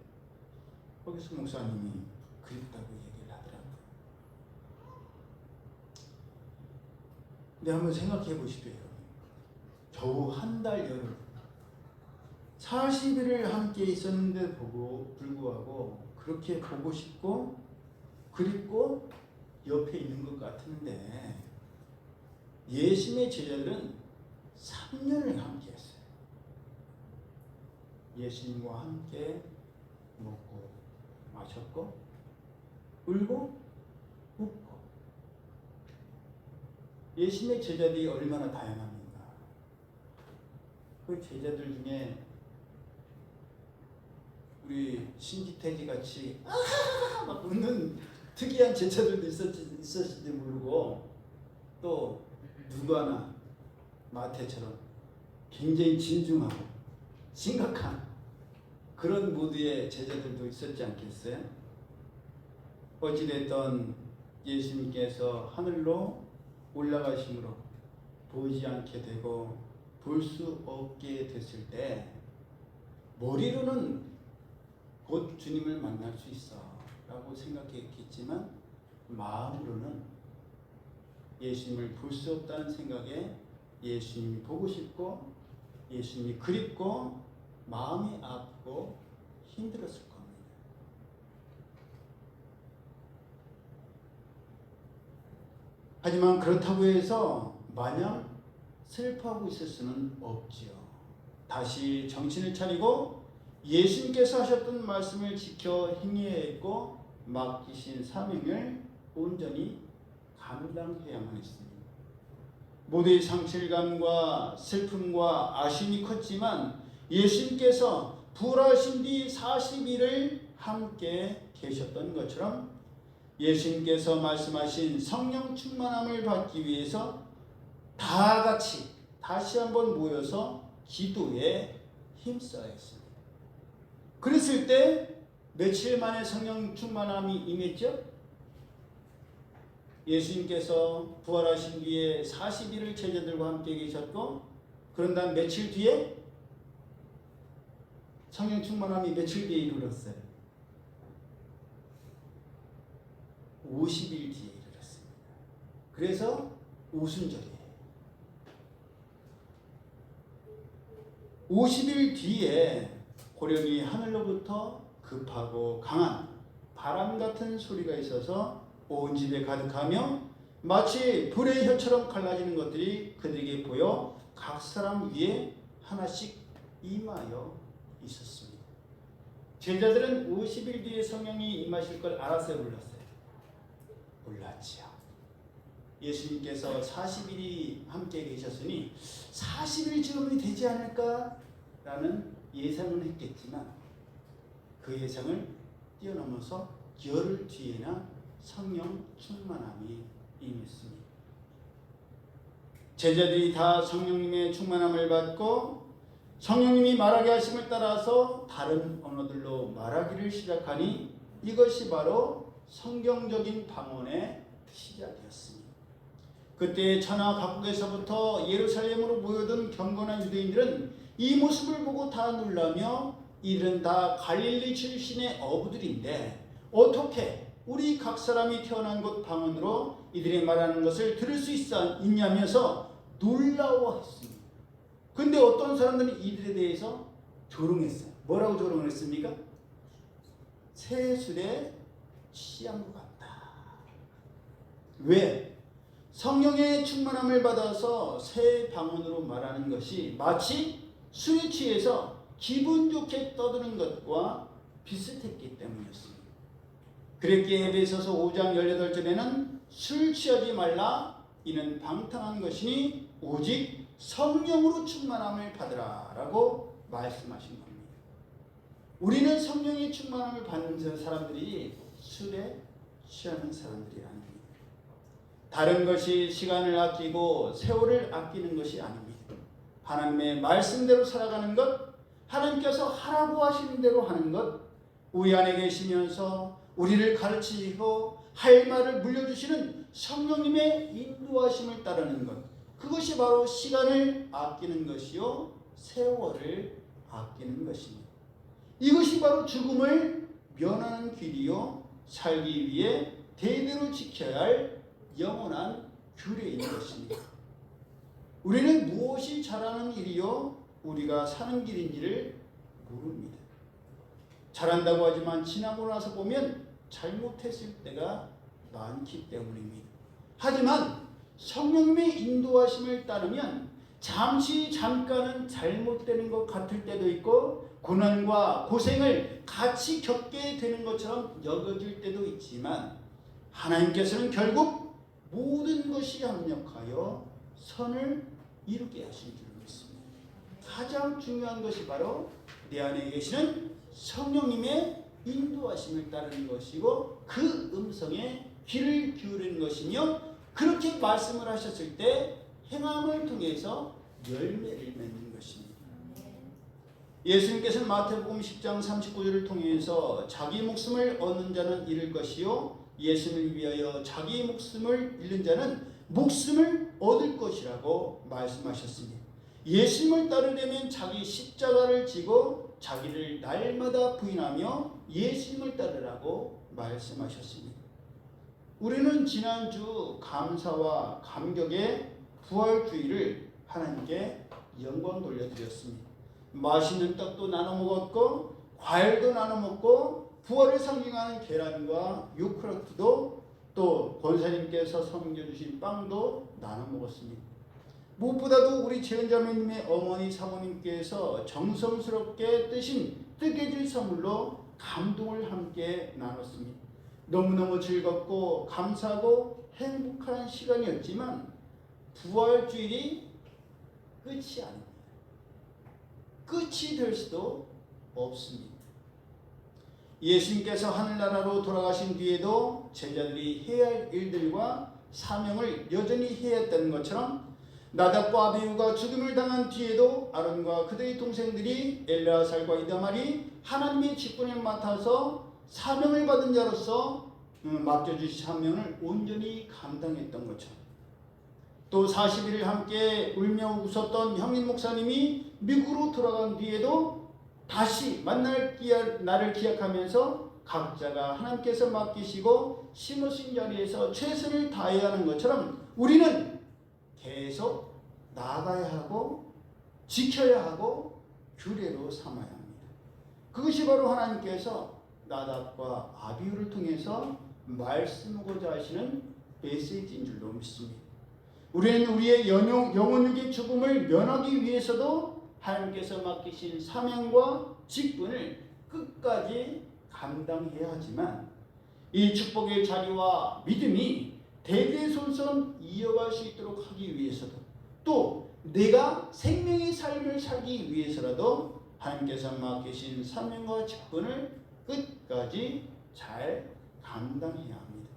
거기서 목사님이 그립다고 얘기를 하더라고요. 근데 한번 생각해 보십시오. 겨우 한 달 열흘 40일을 함께 있었는데 불구하고 그렇게 보고 싶고 그립고 옆에 있는 것 같은데 예수님의 제자들은 3년을 함께 했어요. 예수님과 함께 먹고 마셨고 울고 웃고. 예수님의 제자들이 얼마나 다양합니까? 그 제자들 중에 우리 신지태지 같이 막 웃는 특이한 제자들도 있었을지 모르고 또 누가나 마태처럼 굉장히 진중하고 심각한 그런 모드의 제자들도 있었지 않겠어요? 어찌됐든 예수님께서 하늘로 올라가심으로 보이지 않게 되고 볼 수 없게 됐을 때 머리로는 곧 주님을 만날 수 있어 라고 생각했겠지만 마음으로는 예수님을 볼 수 없다는 생각에 예수님이 보고 싶고 예수님이 그립고 마음이 아프고 힘들었을 겁니다. 하지만 그렇다고 해서 마냥 슬퍼하고 있을 수는 없지요. 다시 정신을 차리고 예수님께서 하셨던 말씀을 지켜 행해했고 맡기신 사명을 온전히 감당해야만 했습니다. 모두의 상실감과 슬픔과 아쉬움이 컸지만 예수님께서 부활하신 뒤 40일을 함께 계셨던 것처럼 예수님께서 말씀하신 성령 충만함을 받기 위해서 다 같이 다시 한번 모여서 기도에 힘써야 했습니다. 그랬을 때 며칠 만에 성령 충만함이 임했죠? 예수님께서 부활하신 뒤에 40일을 제자들과 함께 계셨고 그런 다음 며칠 뒤에 성령 충만함이 며칠 뒤에 이르렀어요? 50일 뒤에 이르렀습니다. 그래서 오순절이에요. 50일 뒤에 고령이 하늘로부터 급하고 강한 바람 같은 소리가 있어서 온 집에 가득하며 마치 불의 혀처럼 갈라지는 것들이 그들에게 보여 각 사람 위에 하나씩 임하여 있었습니다. 제자들은 50일 뒤에 성령이 임하실 걸 알았어요? 몰랐어요? 몰랐지요. 예수님께서 40일이 함께 계셨으니 40일쯤이 되지 않을까라는 예상은 했겠지만 그 예상을 뛰어넘어서 열흘 뒤에나 성령 충만함이 임했습니다. 제자들이 다 성령님의 충만함을 받고 성령님이 말하게 하심을 따라서 다른 언어들로 말하기를 시작하니 이것이 바로 성경적인 방언의 시작이었습니다. 그때 천하 각국에서부터 예루살렘으로 모여든 경건한 유대인들은 이 모습을 보고 다 놀라며 이들은 다 갈릴리 출신의 어부들인데 어떻게 우리 각 사람이 태어난 곳 방언으로 이들이 말하는 것을 들을 수 있냐면서 놀라워했습니다. 근데 어떤 사람들은 이들에 대해서 조롱했어요. 뭐라고 조롱을 했습니까? 새술에 취한 것 같다. 왜? 성령의 충만함을 받아서 새 방언으로 말하는 것이 마치 술에 취해서 기분 좋게 떠드는 것과 비슷했기 때문이었습니다. 그랬기에 에베소서 5장 18절에는 술 취하지 말라 이는 방탕한 것이니 오직 성령으로 충만함을 받으라 라고 말씀하신 겁니다. 우리는 성령의 충만함을 받는 사람들이 술에 취하는 사람들이 아닙니다. 다른 것이 시간을 아끼고 세월을 아끼는 것이 아닙니다. 하나님의 말씀대로 살아가는 것, 하나님께서 하라고 하시는 대로 하는 것, 우리 안에 계시면서 우리를 가르치시고 할 말을 물려주시는 성령님의 인도하심을 따르는 것, 그것이 바로 시간을 아끼는 것이요 세월을 아끼는 것입니다. 이것이 바로 죽음을 면하는 길이요 살기 위해 대대로 지켜야 할 영원한 규례인 것입니다. 우리는 무엇이 잘하는 일이요 우리가 사는 길인지를 모릅니다. 잘한다고 하지만 지나고 나서 보면 잘못했을 때가 많기 때문입니다. 하지만 성령님의 인도하심을 따르면 잠깐은 잘못되는 것 같을 때도 있고 고난과 고생을 같이 겪게 되는 것처럼 여겨질 때도 있지만 하나님께서는 결국 모든 것이 합력하여 선을 이루게 하신 줄 믿습니다. 가장 중요한 것이 바로 내 안에 계시는 성령님의 인도하심을 따르는 것이고 그 음성에 귀를 기울이는 것이며 그렇게 말씀을 하셨을 때 행함을 통해서 열매를 맺는 것입니다. 예수님께서는 마태복음 10장 39절을 통해서 자기 목숨을 얻는 자는 잃을 것이요 예수를 위하여 자기 목숨을 잃는 자는 목숨을 얻을 것이라고 말씀하셨습니다. 예수님을 따르려면 자기 십자가를 지고 자기를 날마다 부인하며 예수님을 따르라고 말씀하셨습니다. 우리는 지난주 감사와 감격의 부활주의를 하나님께 영광 돌려드렸습니다. 맛있는 떡도 나눠 먹었고 과일도 나눠 먹고 부활을 상징하는 계란과 요크루트도 또 권사님께서 섬겨주신 빵도 나눠 먹었습니다. 무엇보다도 우리 재은자매님의 어머니 사모님께서 정성스럽게 뜨신 뜨개질 선물로 감동을 함께 나눴습니다. 너무너무 즐겁고 감사하고 행복한 시간이었지만 부활주일이 끝이 아닙니다. 끝이 될 수도 없습니다. 예수님께서 하늘나라로 돌아가신 뒤에도 제자들이 해야 할 일들과 사명을 여전히 해야 했다는 것처럼 나답과 아비후가 죽음을 당한 뒤에도 아론과 그들의 동생들이 엘르아살과 이다말이 하나님의 직분을 맡아서 사명을 받은 자로서 맡겨주신 사명을 온전히 감당했던 것처럼 또 40일을 함께 울며 웃었던 형님 목사님이 미국으로 돌아간 뒤에도 다시 만날 날을 기약하면서 각자가 하나님께서 맡기시고 심으신 자리에서 최선을 다해야 하는 것처럼 우리는 계속 나아가야 하고 지켜야 하고 규례로 삼아야 합니다. 그것이 바로 하나님께서 나답과 아비후를 통해서 말씀하고자 하시는 메시지인 줄로 믿습니다. 우리는 우리의 영혼육의 죽음을 면하기 위해서도 하나님께서 맡기신 사명과 직분을 끝까지 감당해야 하지만 이 축복의 자리와 믿음이 대대손손 이어갈 수 있도록 하기 위해서도 또 내가 생명의 삶을 살기 위해서라도 하나님께서 맡기신 사명과 직분을 끝까지 잘 감당해야 합니다.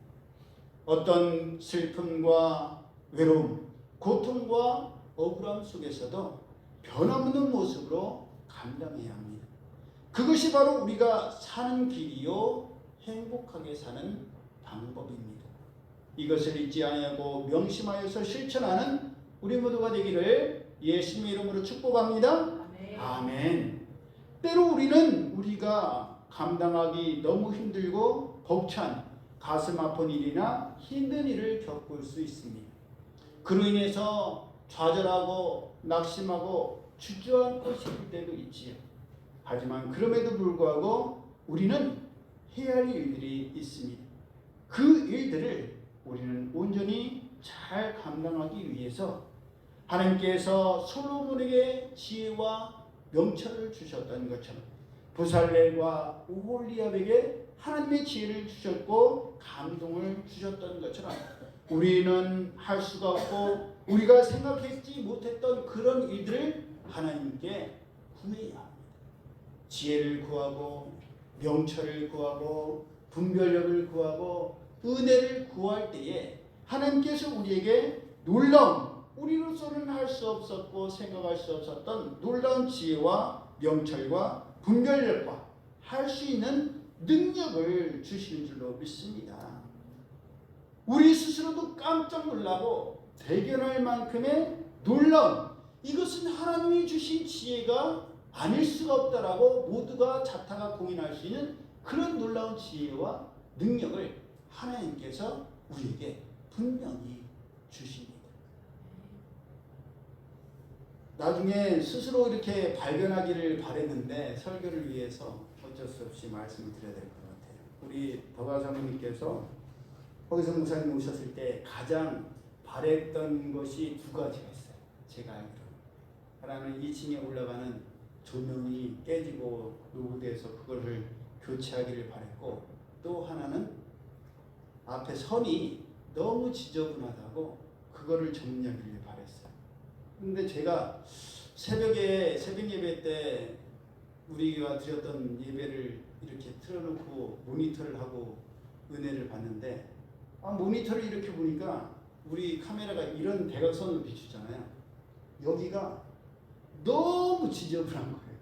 어떤 슬픔과 외로움, 고통과 억울함 속에서도 변함없는 모습으로 감당해야 합니다. 그것이 바로 우리가 사는 길이요 행복하게 사는 방법입니다. 이것을 잊지 아니하고 명심하여서 실천하는 우리 모두가 되기를 예수님의 이름으로 축복합니다. 아멘. 아멘. 때로 우리는 우리가 감당하기 너무 힘들고 벅찬 가슴 아픈 일이나 힘든 일을 겪을 수 있습니다. 그로 인해서 좌절하고 낙심하고 주저앉고 싶을 때도 있지요. 하지만 그럼에도 불구하고 우리는 해야 할 일들이 있습니다. 그 일들을 우리는 온전히 잘 감당하기 위해서 하나님께서 솔로몬에게 지혜와 명철을 주셨던 것처럼 부살렐과 오홀리압에게 하나님의 지혜를 주셨고 감동을 주셨던 것처럼 우리는 할 수가 없고 우리가 생각했지 못했던 그런 일들을 하나님께 구해야 합니다. 지혜를 구하고 명철을 구하고 분별력을 구하고 은혜를 구할 때에 하나님께서 우리에게 놀라운 우리로서는 할 수 없었고 생각할 수 없었던 놀라운 지혜와 명철과 분별력과 할 수 있는 능력을 주시는 줄로 믿습니다. 우리 스스로도 깜짝 놀라고 대견할 만큼의 놀라운, 이것은 하나님이 주신 지혜가 아닐 수가 없다라고 모두가 자타가 공인할 수 있는 그런 놀라운 지혜와 능력을 하나님께서 우리에게 분명히 주십니다. 나중에 스스로 이렇게 발견하기를 바랬는데 설교를 위해서 어쩔 수 없이 말씀을 드려야 될 것 같아요. 우리 버가 사모님께서 허기성 목사님 오셨을 때 가장 바랬던 것이 두 가지가 있어요. 제가 알기로. 하나는 2층에 올라가는 조명이 깨지고 노후돼서 그거를 교체하기를 바랬고, 또 하나는 앞에 선이 너무 지저분하다고 그거를 정리하기를 바랬어요. 근데 제가 새벽 예배 때 우리가 드렸던 예배를 이렇게 틀어놓고 모니터를 하고 은혜를 봤는데, 모니터를 이렇게 보니까 우리 카메라가 이런 대각선으로 비추잖아요. 여기가 너무 지저분한 거예요.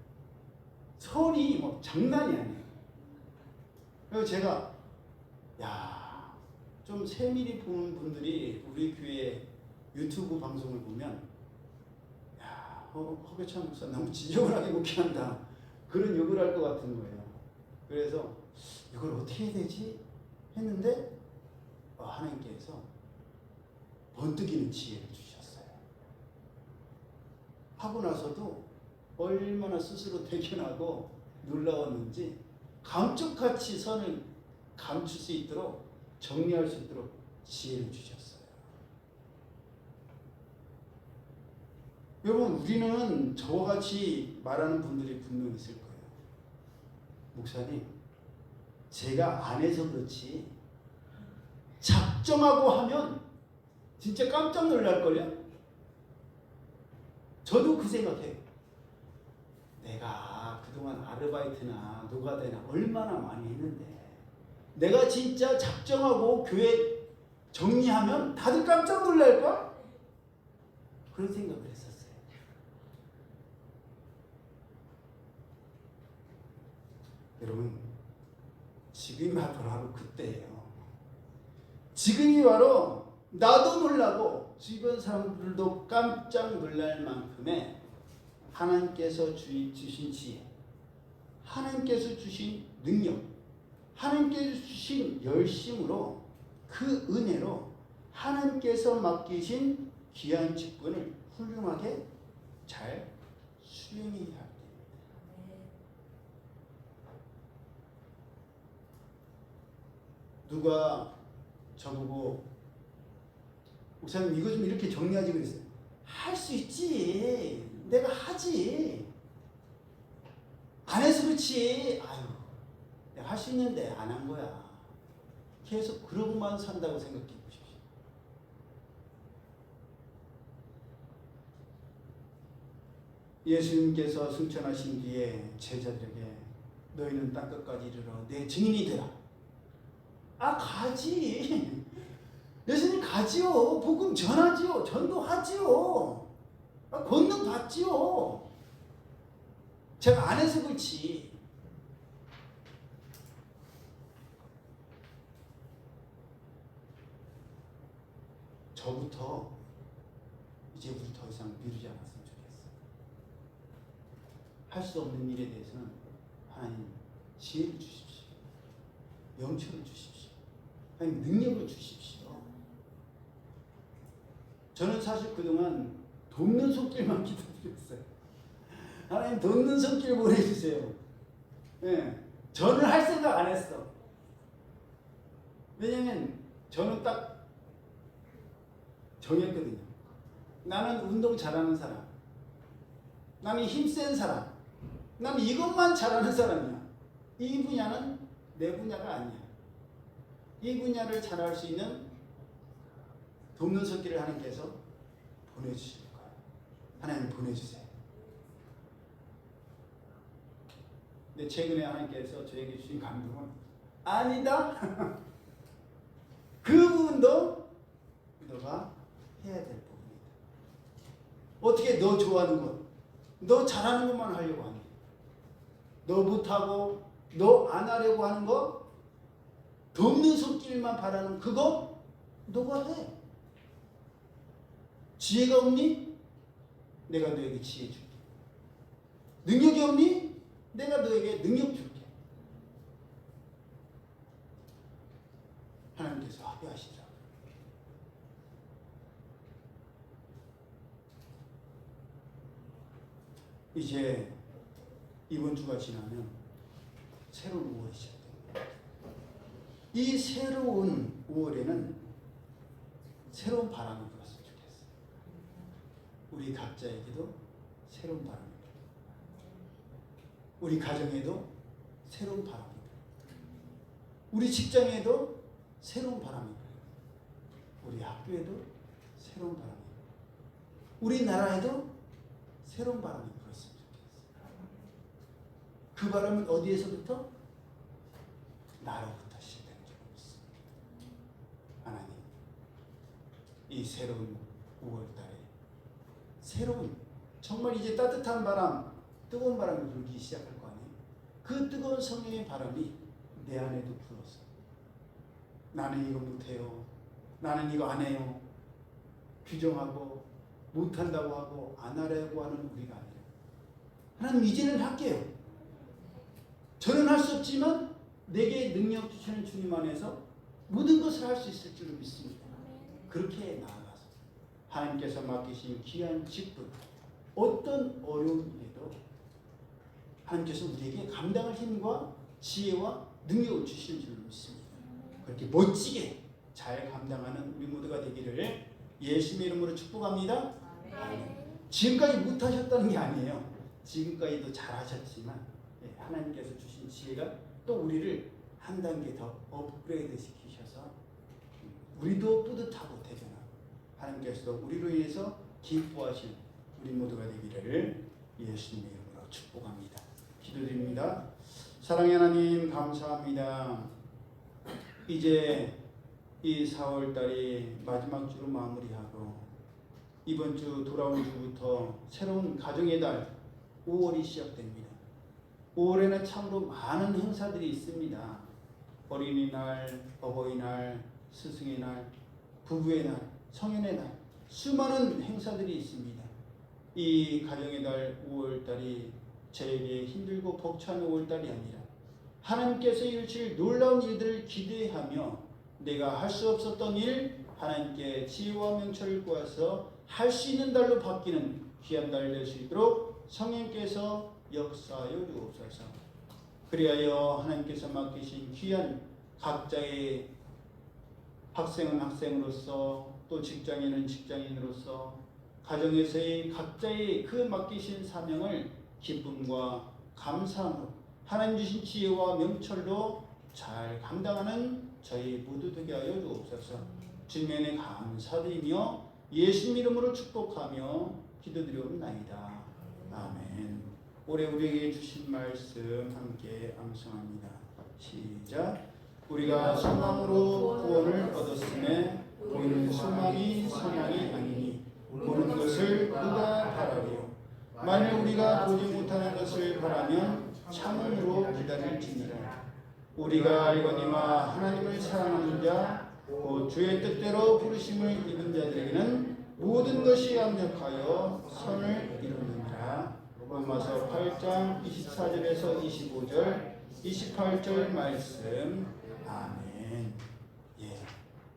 선이 뭐 장난이 아니에요. 그래서 제가 좀 세밀히 보는 분들이 우리 교회 유튜브 방송을 보면 허교찬 목사 너무 지저분하게 목회한다, 그런 욕을 할 것 같은 거예요. 그래서 이걸 어떻게 해야 되지 했는데 하나님께서 번뜩이는 지혜를 주셨어요. 하고 나서도 얼마나 스스로 대견하고 놀라웠는지 감쪽같이 선을 감출 수 있도록, 정리할 수 있도록 지혜를 주셨어요. 여러분, 우리는 저와 같이 말하는 분들이 분명히 있을 거예요. 목사님, 제가 안 해서 그렇지 작정하고 하면 진짜 깜짝 놀랄걸요? 저도 그 생각해요. 내가 그동안 아르바이트나 노가다나 얼마나 많이 했는데 내가 진짜 작정하고 교회 정리하면 다들 깜짝 놀랄걸? 그런 생각을 했었어요. 여러분, 지금이 바로 그때예요. 지금이 바로 나도 놀라고 주변 사람들도 깜짝 놀랄 만큼의 하나님께서 주신 지혜, 하나님께서 주신 능력, 하나님께서 주신 열심으로, 그 은혜로 하나님께서 맡기신 귀한 직분을 훌륭하게 잘 수행해야 합니다. 누가 저보고 목사님 이거 좀 이렇게 정리하지 그랬어요. 할 수 있지, 내가 하지, 안 해서 그렇지, 내가 할 수 있는데 안 한 거야. 계속 그러고만 산다고 생각해 보십시오. 예수님께서 승천하신 뒤에 제자들에게 너희는 땅끝까지 이르러 내 증인이 되라. 가지. 예수님 가지요. 복음 전하지요. 전도하지요. 권능 받지요. 제가 안 해서 그렇지. 저부터 이제 우리 더 이상 미루지 않았으면 좋겠어요. 할 수 없는 일에 대해서는 하나님 지혜를 주십시오. 영초를 주십시오. 하나님 능력을 주십시오. 저는 사실 그동안 돕는 손길만 기도드렸어요. 하나님 돕는 손길 보내주세요. 네. 저는 할 생각 안 했어. 왜냐면 저는 딱 정했거든요. 나는 운동 잘하는 사람, 나는 힘센 사람, 나는 이것만 잘하는 사람이야. 이 분야는 내 분야가 아니야. 이 분야를 잘할 수 있는 돕는 손길을 하나님께서 보내주실 거예요. 하나님 보내주세요. 근데 최근에 하나님께서 저에게 주신 감동은 아니다. 그 부분도 너가 해야 될 부분이다. 어떻게 너 좋아하는 것, 너 잘하는 것만 하려고 하니? 너 못하고 너 안 하려고 하는 거, 돕는 손길만 바라는 그거 너가 해. 지혜가 없니? 내가 너에게 지혜 줄게. 능력이 없니? 내가 너에게 능력 줄게. 하나님께서 합의하시더라고요. 이제 이번 주가 지나면 새로운 5월이 시작됩니다. 이 새로운 5월에는 새로운 바람이 불었으면 좋겠어요. 우리 각자에게도 새로운 바람이 불어요. 우리 가정에도 새로운 바람이 불어요. 우리 직장에도 새로운 바람이 불어요. 우리 학교에도 새로운 바람이 불어요. 우리 나라에도 새로운 바람이 불었으면 좋겠어요. 그 바람은 어디에서부터? 나로부터 시작되는 줄 믿습니다. 하나님, 이 새로운 5월달에 새로운 정말 이제 따뜻한 바람, 뜨거운 바람이 불기 시작할 거 아니에요. 그 뜨거운 성령의 바람이 내 안에도 불어서 나는 이거 못해요, 나는 이거 안 해요, 규정하고 못한다고 하고 안 하려고 하는 우리가 아니라 하나님 이제는 할게요. 저는 할 수 없지만 내게 능력 주시는 주님 안에서 모든 것을 할 수 있을 줄 믿습니다. 그렇게 나아가서 하나님께서 맡기신 귀한 직분, 어떤 어려운 일에도 하나님께서 우리에게 감당할 힘과 지혜와 능력을 주시는 줄 믿습니다. 그렇게 멋지게 잘 감당하는 우리 모두가 되기를 예수님의 이름으로 축복합니다. 지금까지 못하셨다는 게 아니에요. 지금까지도 잘하셨지만 하나님께서 주신 지혜가 또 우리를 한 단계 더 업그레이드 시키셔서 우리도 뿌듯하고 대견하고 하나님께서 우리로 인해서 기뻐하신 우리 모두가 되기를 예수님의 이름으로 축복합니다. 기도드립니다. 사랑의 하나님 감사합니다. 이제 이 4월달이 마지막 주로 마무리하고 이번 주 돌아온 주부터 새로운 가정의 달 5월이 시작됩니다. 5월에는 참으로 많은 행사들이 있습니다. 어린이날, 어버이날, 스승의 날, 부부의 날, 성인의 날 수많은 행사들이 있습니다. 이 가정의 달 5월달이 저에게 힘들고 벅찬 5월달이 아니라 하나님께서 이루실 놀라운 일들을 기대하며 내가 할 수 없었던 일 하나님께 지혜와 명철을 구해서 할 수 있는 달로 바뀌는 귀한 달 될 수 있도록 성령께서 역사하여 주옵소서. 그리하여 하나님께서 맡기신 귀한 각자의 학생은 학생으로서 또 직장인은 직장인으로서 가정에서의 각자의 그 맡기신 사명을 기쁨과 감사함으로 하나님 주신 지혜와 명철로 잘 감당하는 저희 모두 되게 하여 주옵소서. 주님의 은혜 감사드리며 예수님 이름으로 축복하며 기도드리옵나이다. 아멘. 올해 우리에게 주신 말씀 함께 암송합니다. 시작. 우리가 소망으로 구원을 얻었음에 보이는 소망이 선량이 아니니 보는 것을 누가 바라리요. 만일 우리가 보지 못하는 것을 바라면 참음으로 기다릴지니라. 우리가 알거니와 하나님을 사랑하는 자 곧 주의 뜻대로 부르심을 입은 자들에게는 모든 것이 완벽하여 선을 이루느니라. 로마서 8장 24절에서 25절 28절 말씀. 아멘. 예.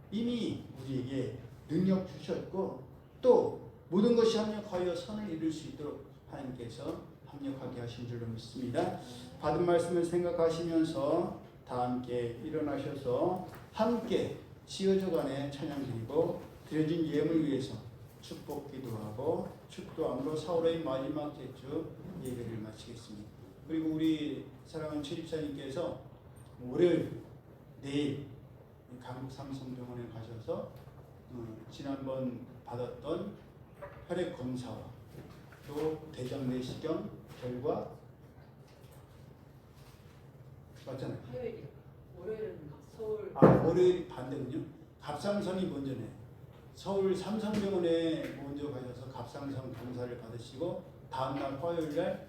이미 우리에게 능력 주셨고 또 모든 것이 합력하여 선을 이룰 수 있도록 하나님께서 합력하게 하신 줄로 믿습니다. 받은 말씀을 생각하시면서 다 함께 일어나셔서 함께 지어져간에 찬양드리고 드려진 예물 위해서 축복 기도하고 축도함으로 4월의 마지막 제주 예배를 마치겠습니다. 그리고 우리 사랑하는 최 집사님께서 월요일 내일 강삼성병원에 가셔서 지난번 받았던 혈액 검사와 또 대장 내시경 결과 맞잖아요. 화요일이요. 월요일은 서울. 월요일 반대군요. 갑상선이 먼저네. 서울 삼성병원에 먼저 가셔서 갑상선 검사를 받으시고 다음날 화요일날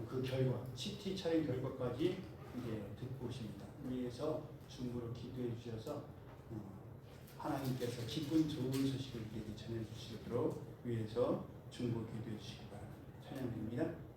그 결과 CT 촬영 결과까지 이제 듣고 오십니다. 위에서 중보로 기도해 주셔서 하나님께서 기쁜 좋은 소식을 우리에게 전해 주시도록 위해서 중보 기도해 주시기 바랍니다. 찬양드립니다.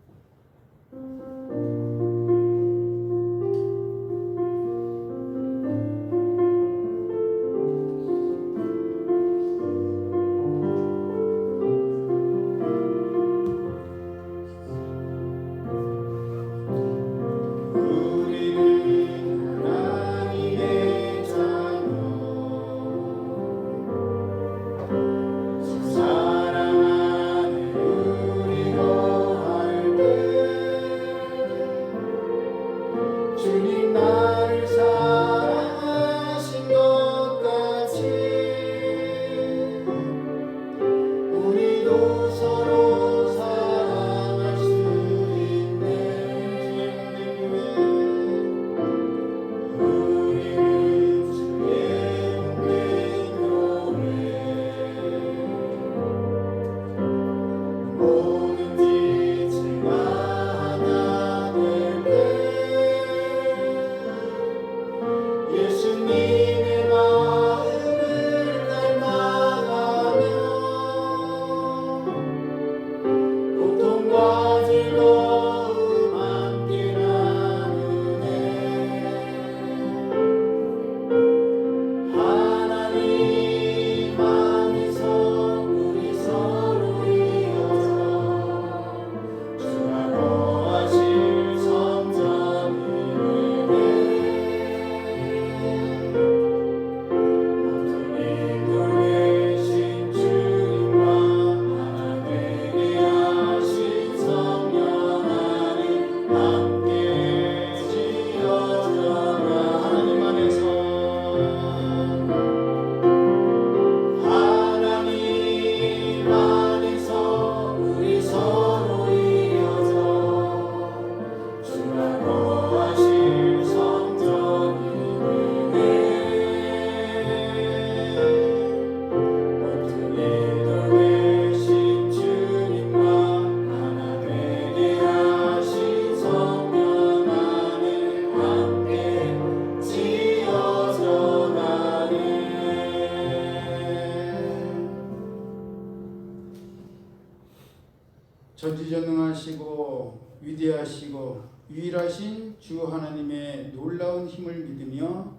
전지전능하시고 위대하시고 유일하신 주 하나님의 놀라운 힘을 믿으며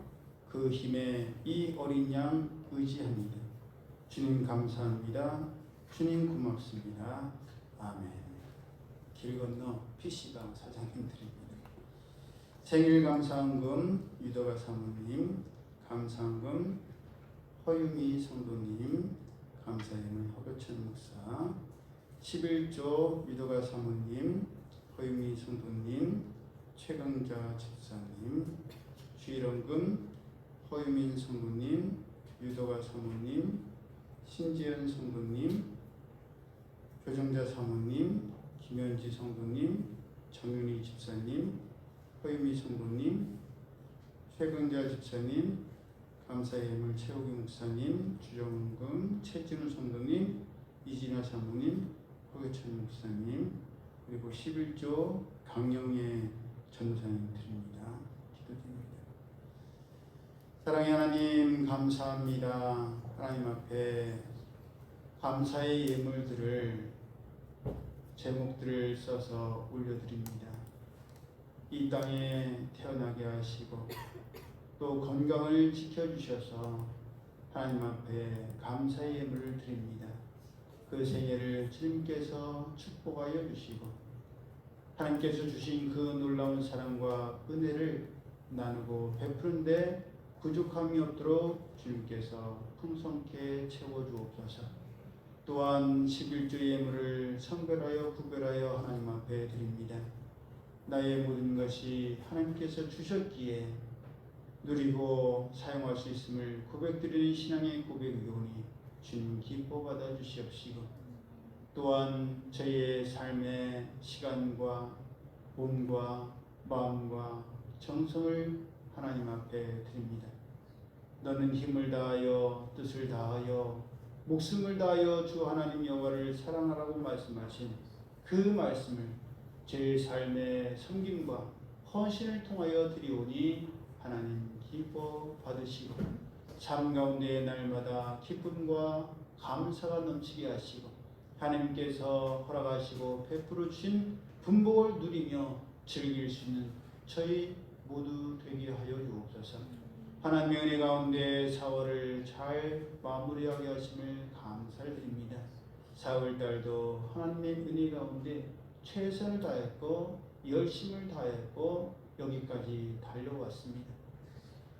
그 힘에 이 어린 양 의지합니다. 주님 감사합니다. 주님 고맙습니다. 아멘. 길 건너 PC방 사장님 드립니다. 생일 감사헌금 유도가 사모님, 감사헌금 허유미 성도님, 감사예물 허교천 목사, 11조 유도가 사모님, 허유미 성도님, 최강자 집사님, 주일헌금 허유민 성도님, 유도가 사모님, 신지연 성도님, 교정자 사모님, 김현지 성도님, 정윤희 집사님, 허유미 성도님, 최강자 집사님, 감사의 예물 최호기 목사님, 주정금 최진우 성도님, 이진아 사모님, 허교천 목사님, 그리고 11조 강영애 전도사님 드립니다. 기도드립니다. 사랑의 하나님 감사합니다. 하나님 앞에 감사의 예물들을 제목들을 써서 올려드립니다. 이 땅에 태어나게 하시고 또 건강을 지켜주셔서 하나님 앞에 감사의 예물을 드립니다. 그 생애를 주님께서 축복하여 주시고 하나님께서 주신 그 놀라운 사랑과 은혜를 나누고 베푸는데 부족함이 없도록 주님께서 풍성케 채워주옵소서. 또한 11조 예물을 성별하여 구별하여 하나님 앞에 드립니다. 나의 모든 것이 하나님께서 주셨기에 누리고 사용할 수 있음을 고백드리는 신앙의 고백이오니 주님 기뻐 받아 주시옵시고 또한 저희의 삶의 시간과 몸과 마음과 정성을 하나님 앞에 드립니다. 너는 힘을 다하여 뜻을 다하여 목숨을 다하여 주 하나님 여호와를 사랑하라고 말씀하신 그 말씀을 제 삶의 섬김과 헌신을 통하여 드리오니 하나님 기뻐 받으시고 삶 가운데 날마다 기쁨과 감사가 넘치게 하시고 하나님께서 허락하시고 베풀어 주신 분복을 누리며 즐길 수 있는 저희 모두 되게 하여 주옵소서. 하나님의 은혜 가운데 4월을 잘 마무리하게 하심을 감사를 드립니다. 4월달도 하나님의 은혜 가운데 최선을 다했고 열심을 다했고 여기까지 달려왔습니다.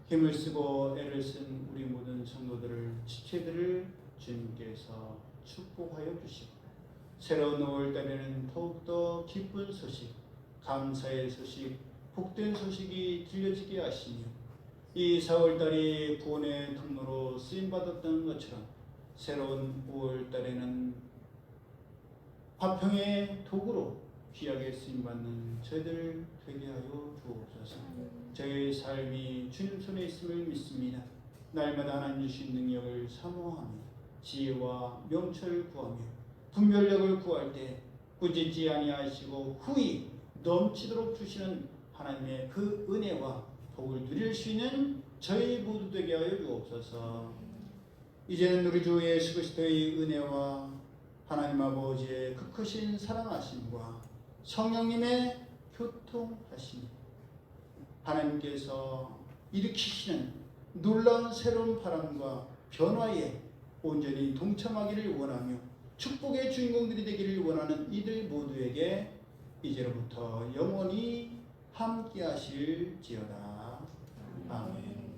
힘을 쓰고 애를 쓴 우리 모든 성도들을 지체들을 주님께서 축복하여 주시고 새로운 5월달에는 더욱더 기쁜 소식, 감사의 소식, 복된 소식이 들려지게 하시며 이 4월달이 구원의 통로로 쓰임받았던 것처럼 새로운 5월달에는 화평의 도구로 귀하게 쓰임받는 저희들 되게 하여 주옵소서. 저희의 삶이 주님 손에 있음을 믿습니다. 날마다 하나님 주신 능력을 사모하며 지혜와 명철을 구하며 분별력을 구할 때 꾸짖지 아니하시고 후히 넘치도록 주시는 하나님의 그 은혜와 복을 누릴 수 있는 저희 모두 되게 하여 주옵소서. 이제는 우리 주 예수 그리스도의 은혜와 하나님 아버지의 그 크신 사랑하심과 성령님의 교통하심, 하나님께서 일으키시는 놀라운 새로운 바람과 변화에 온전히 동참하기를 원하며 축복의 주인공들이 되기를 원하는 이들 모두에게 이제로부터 영원히 함께 하실지어다. 아멘.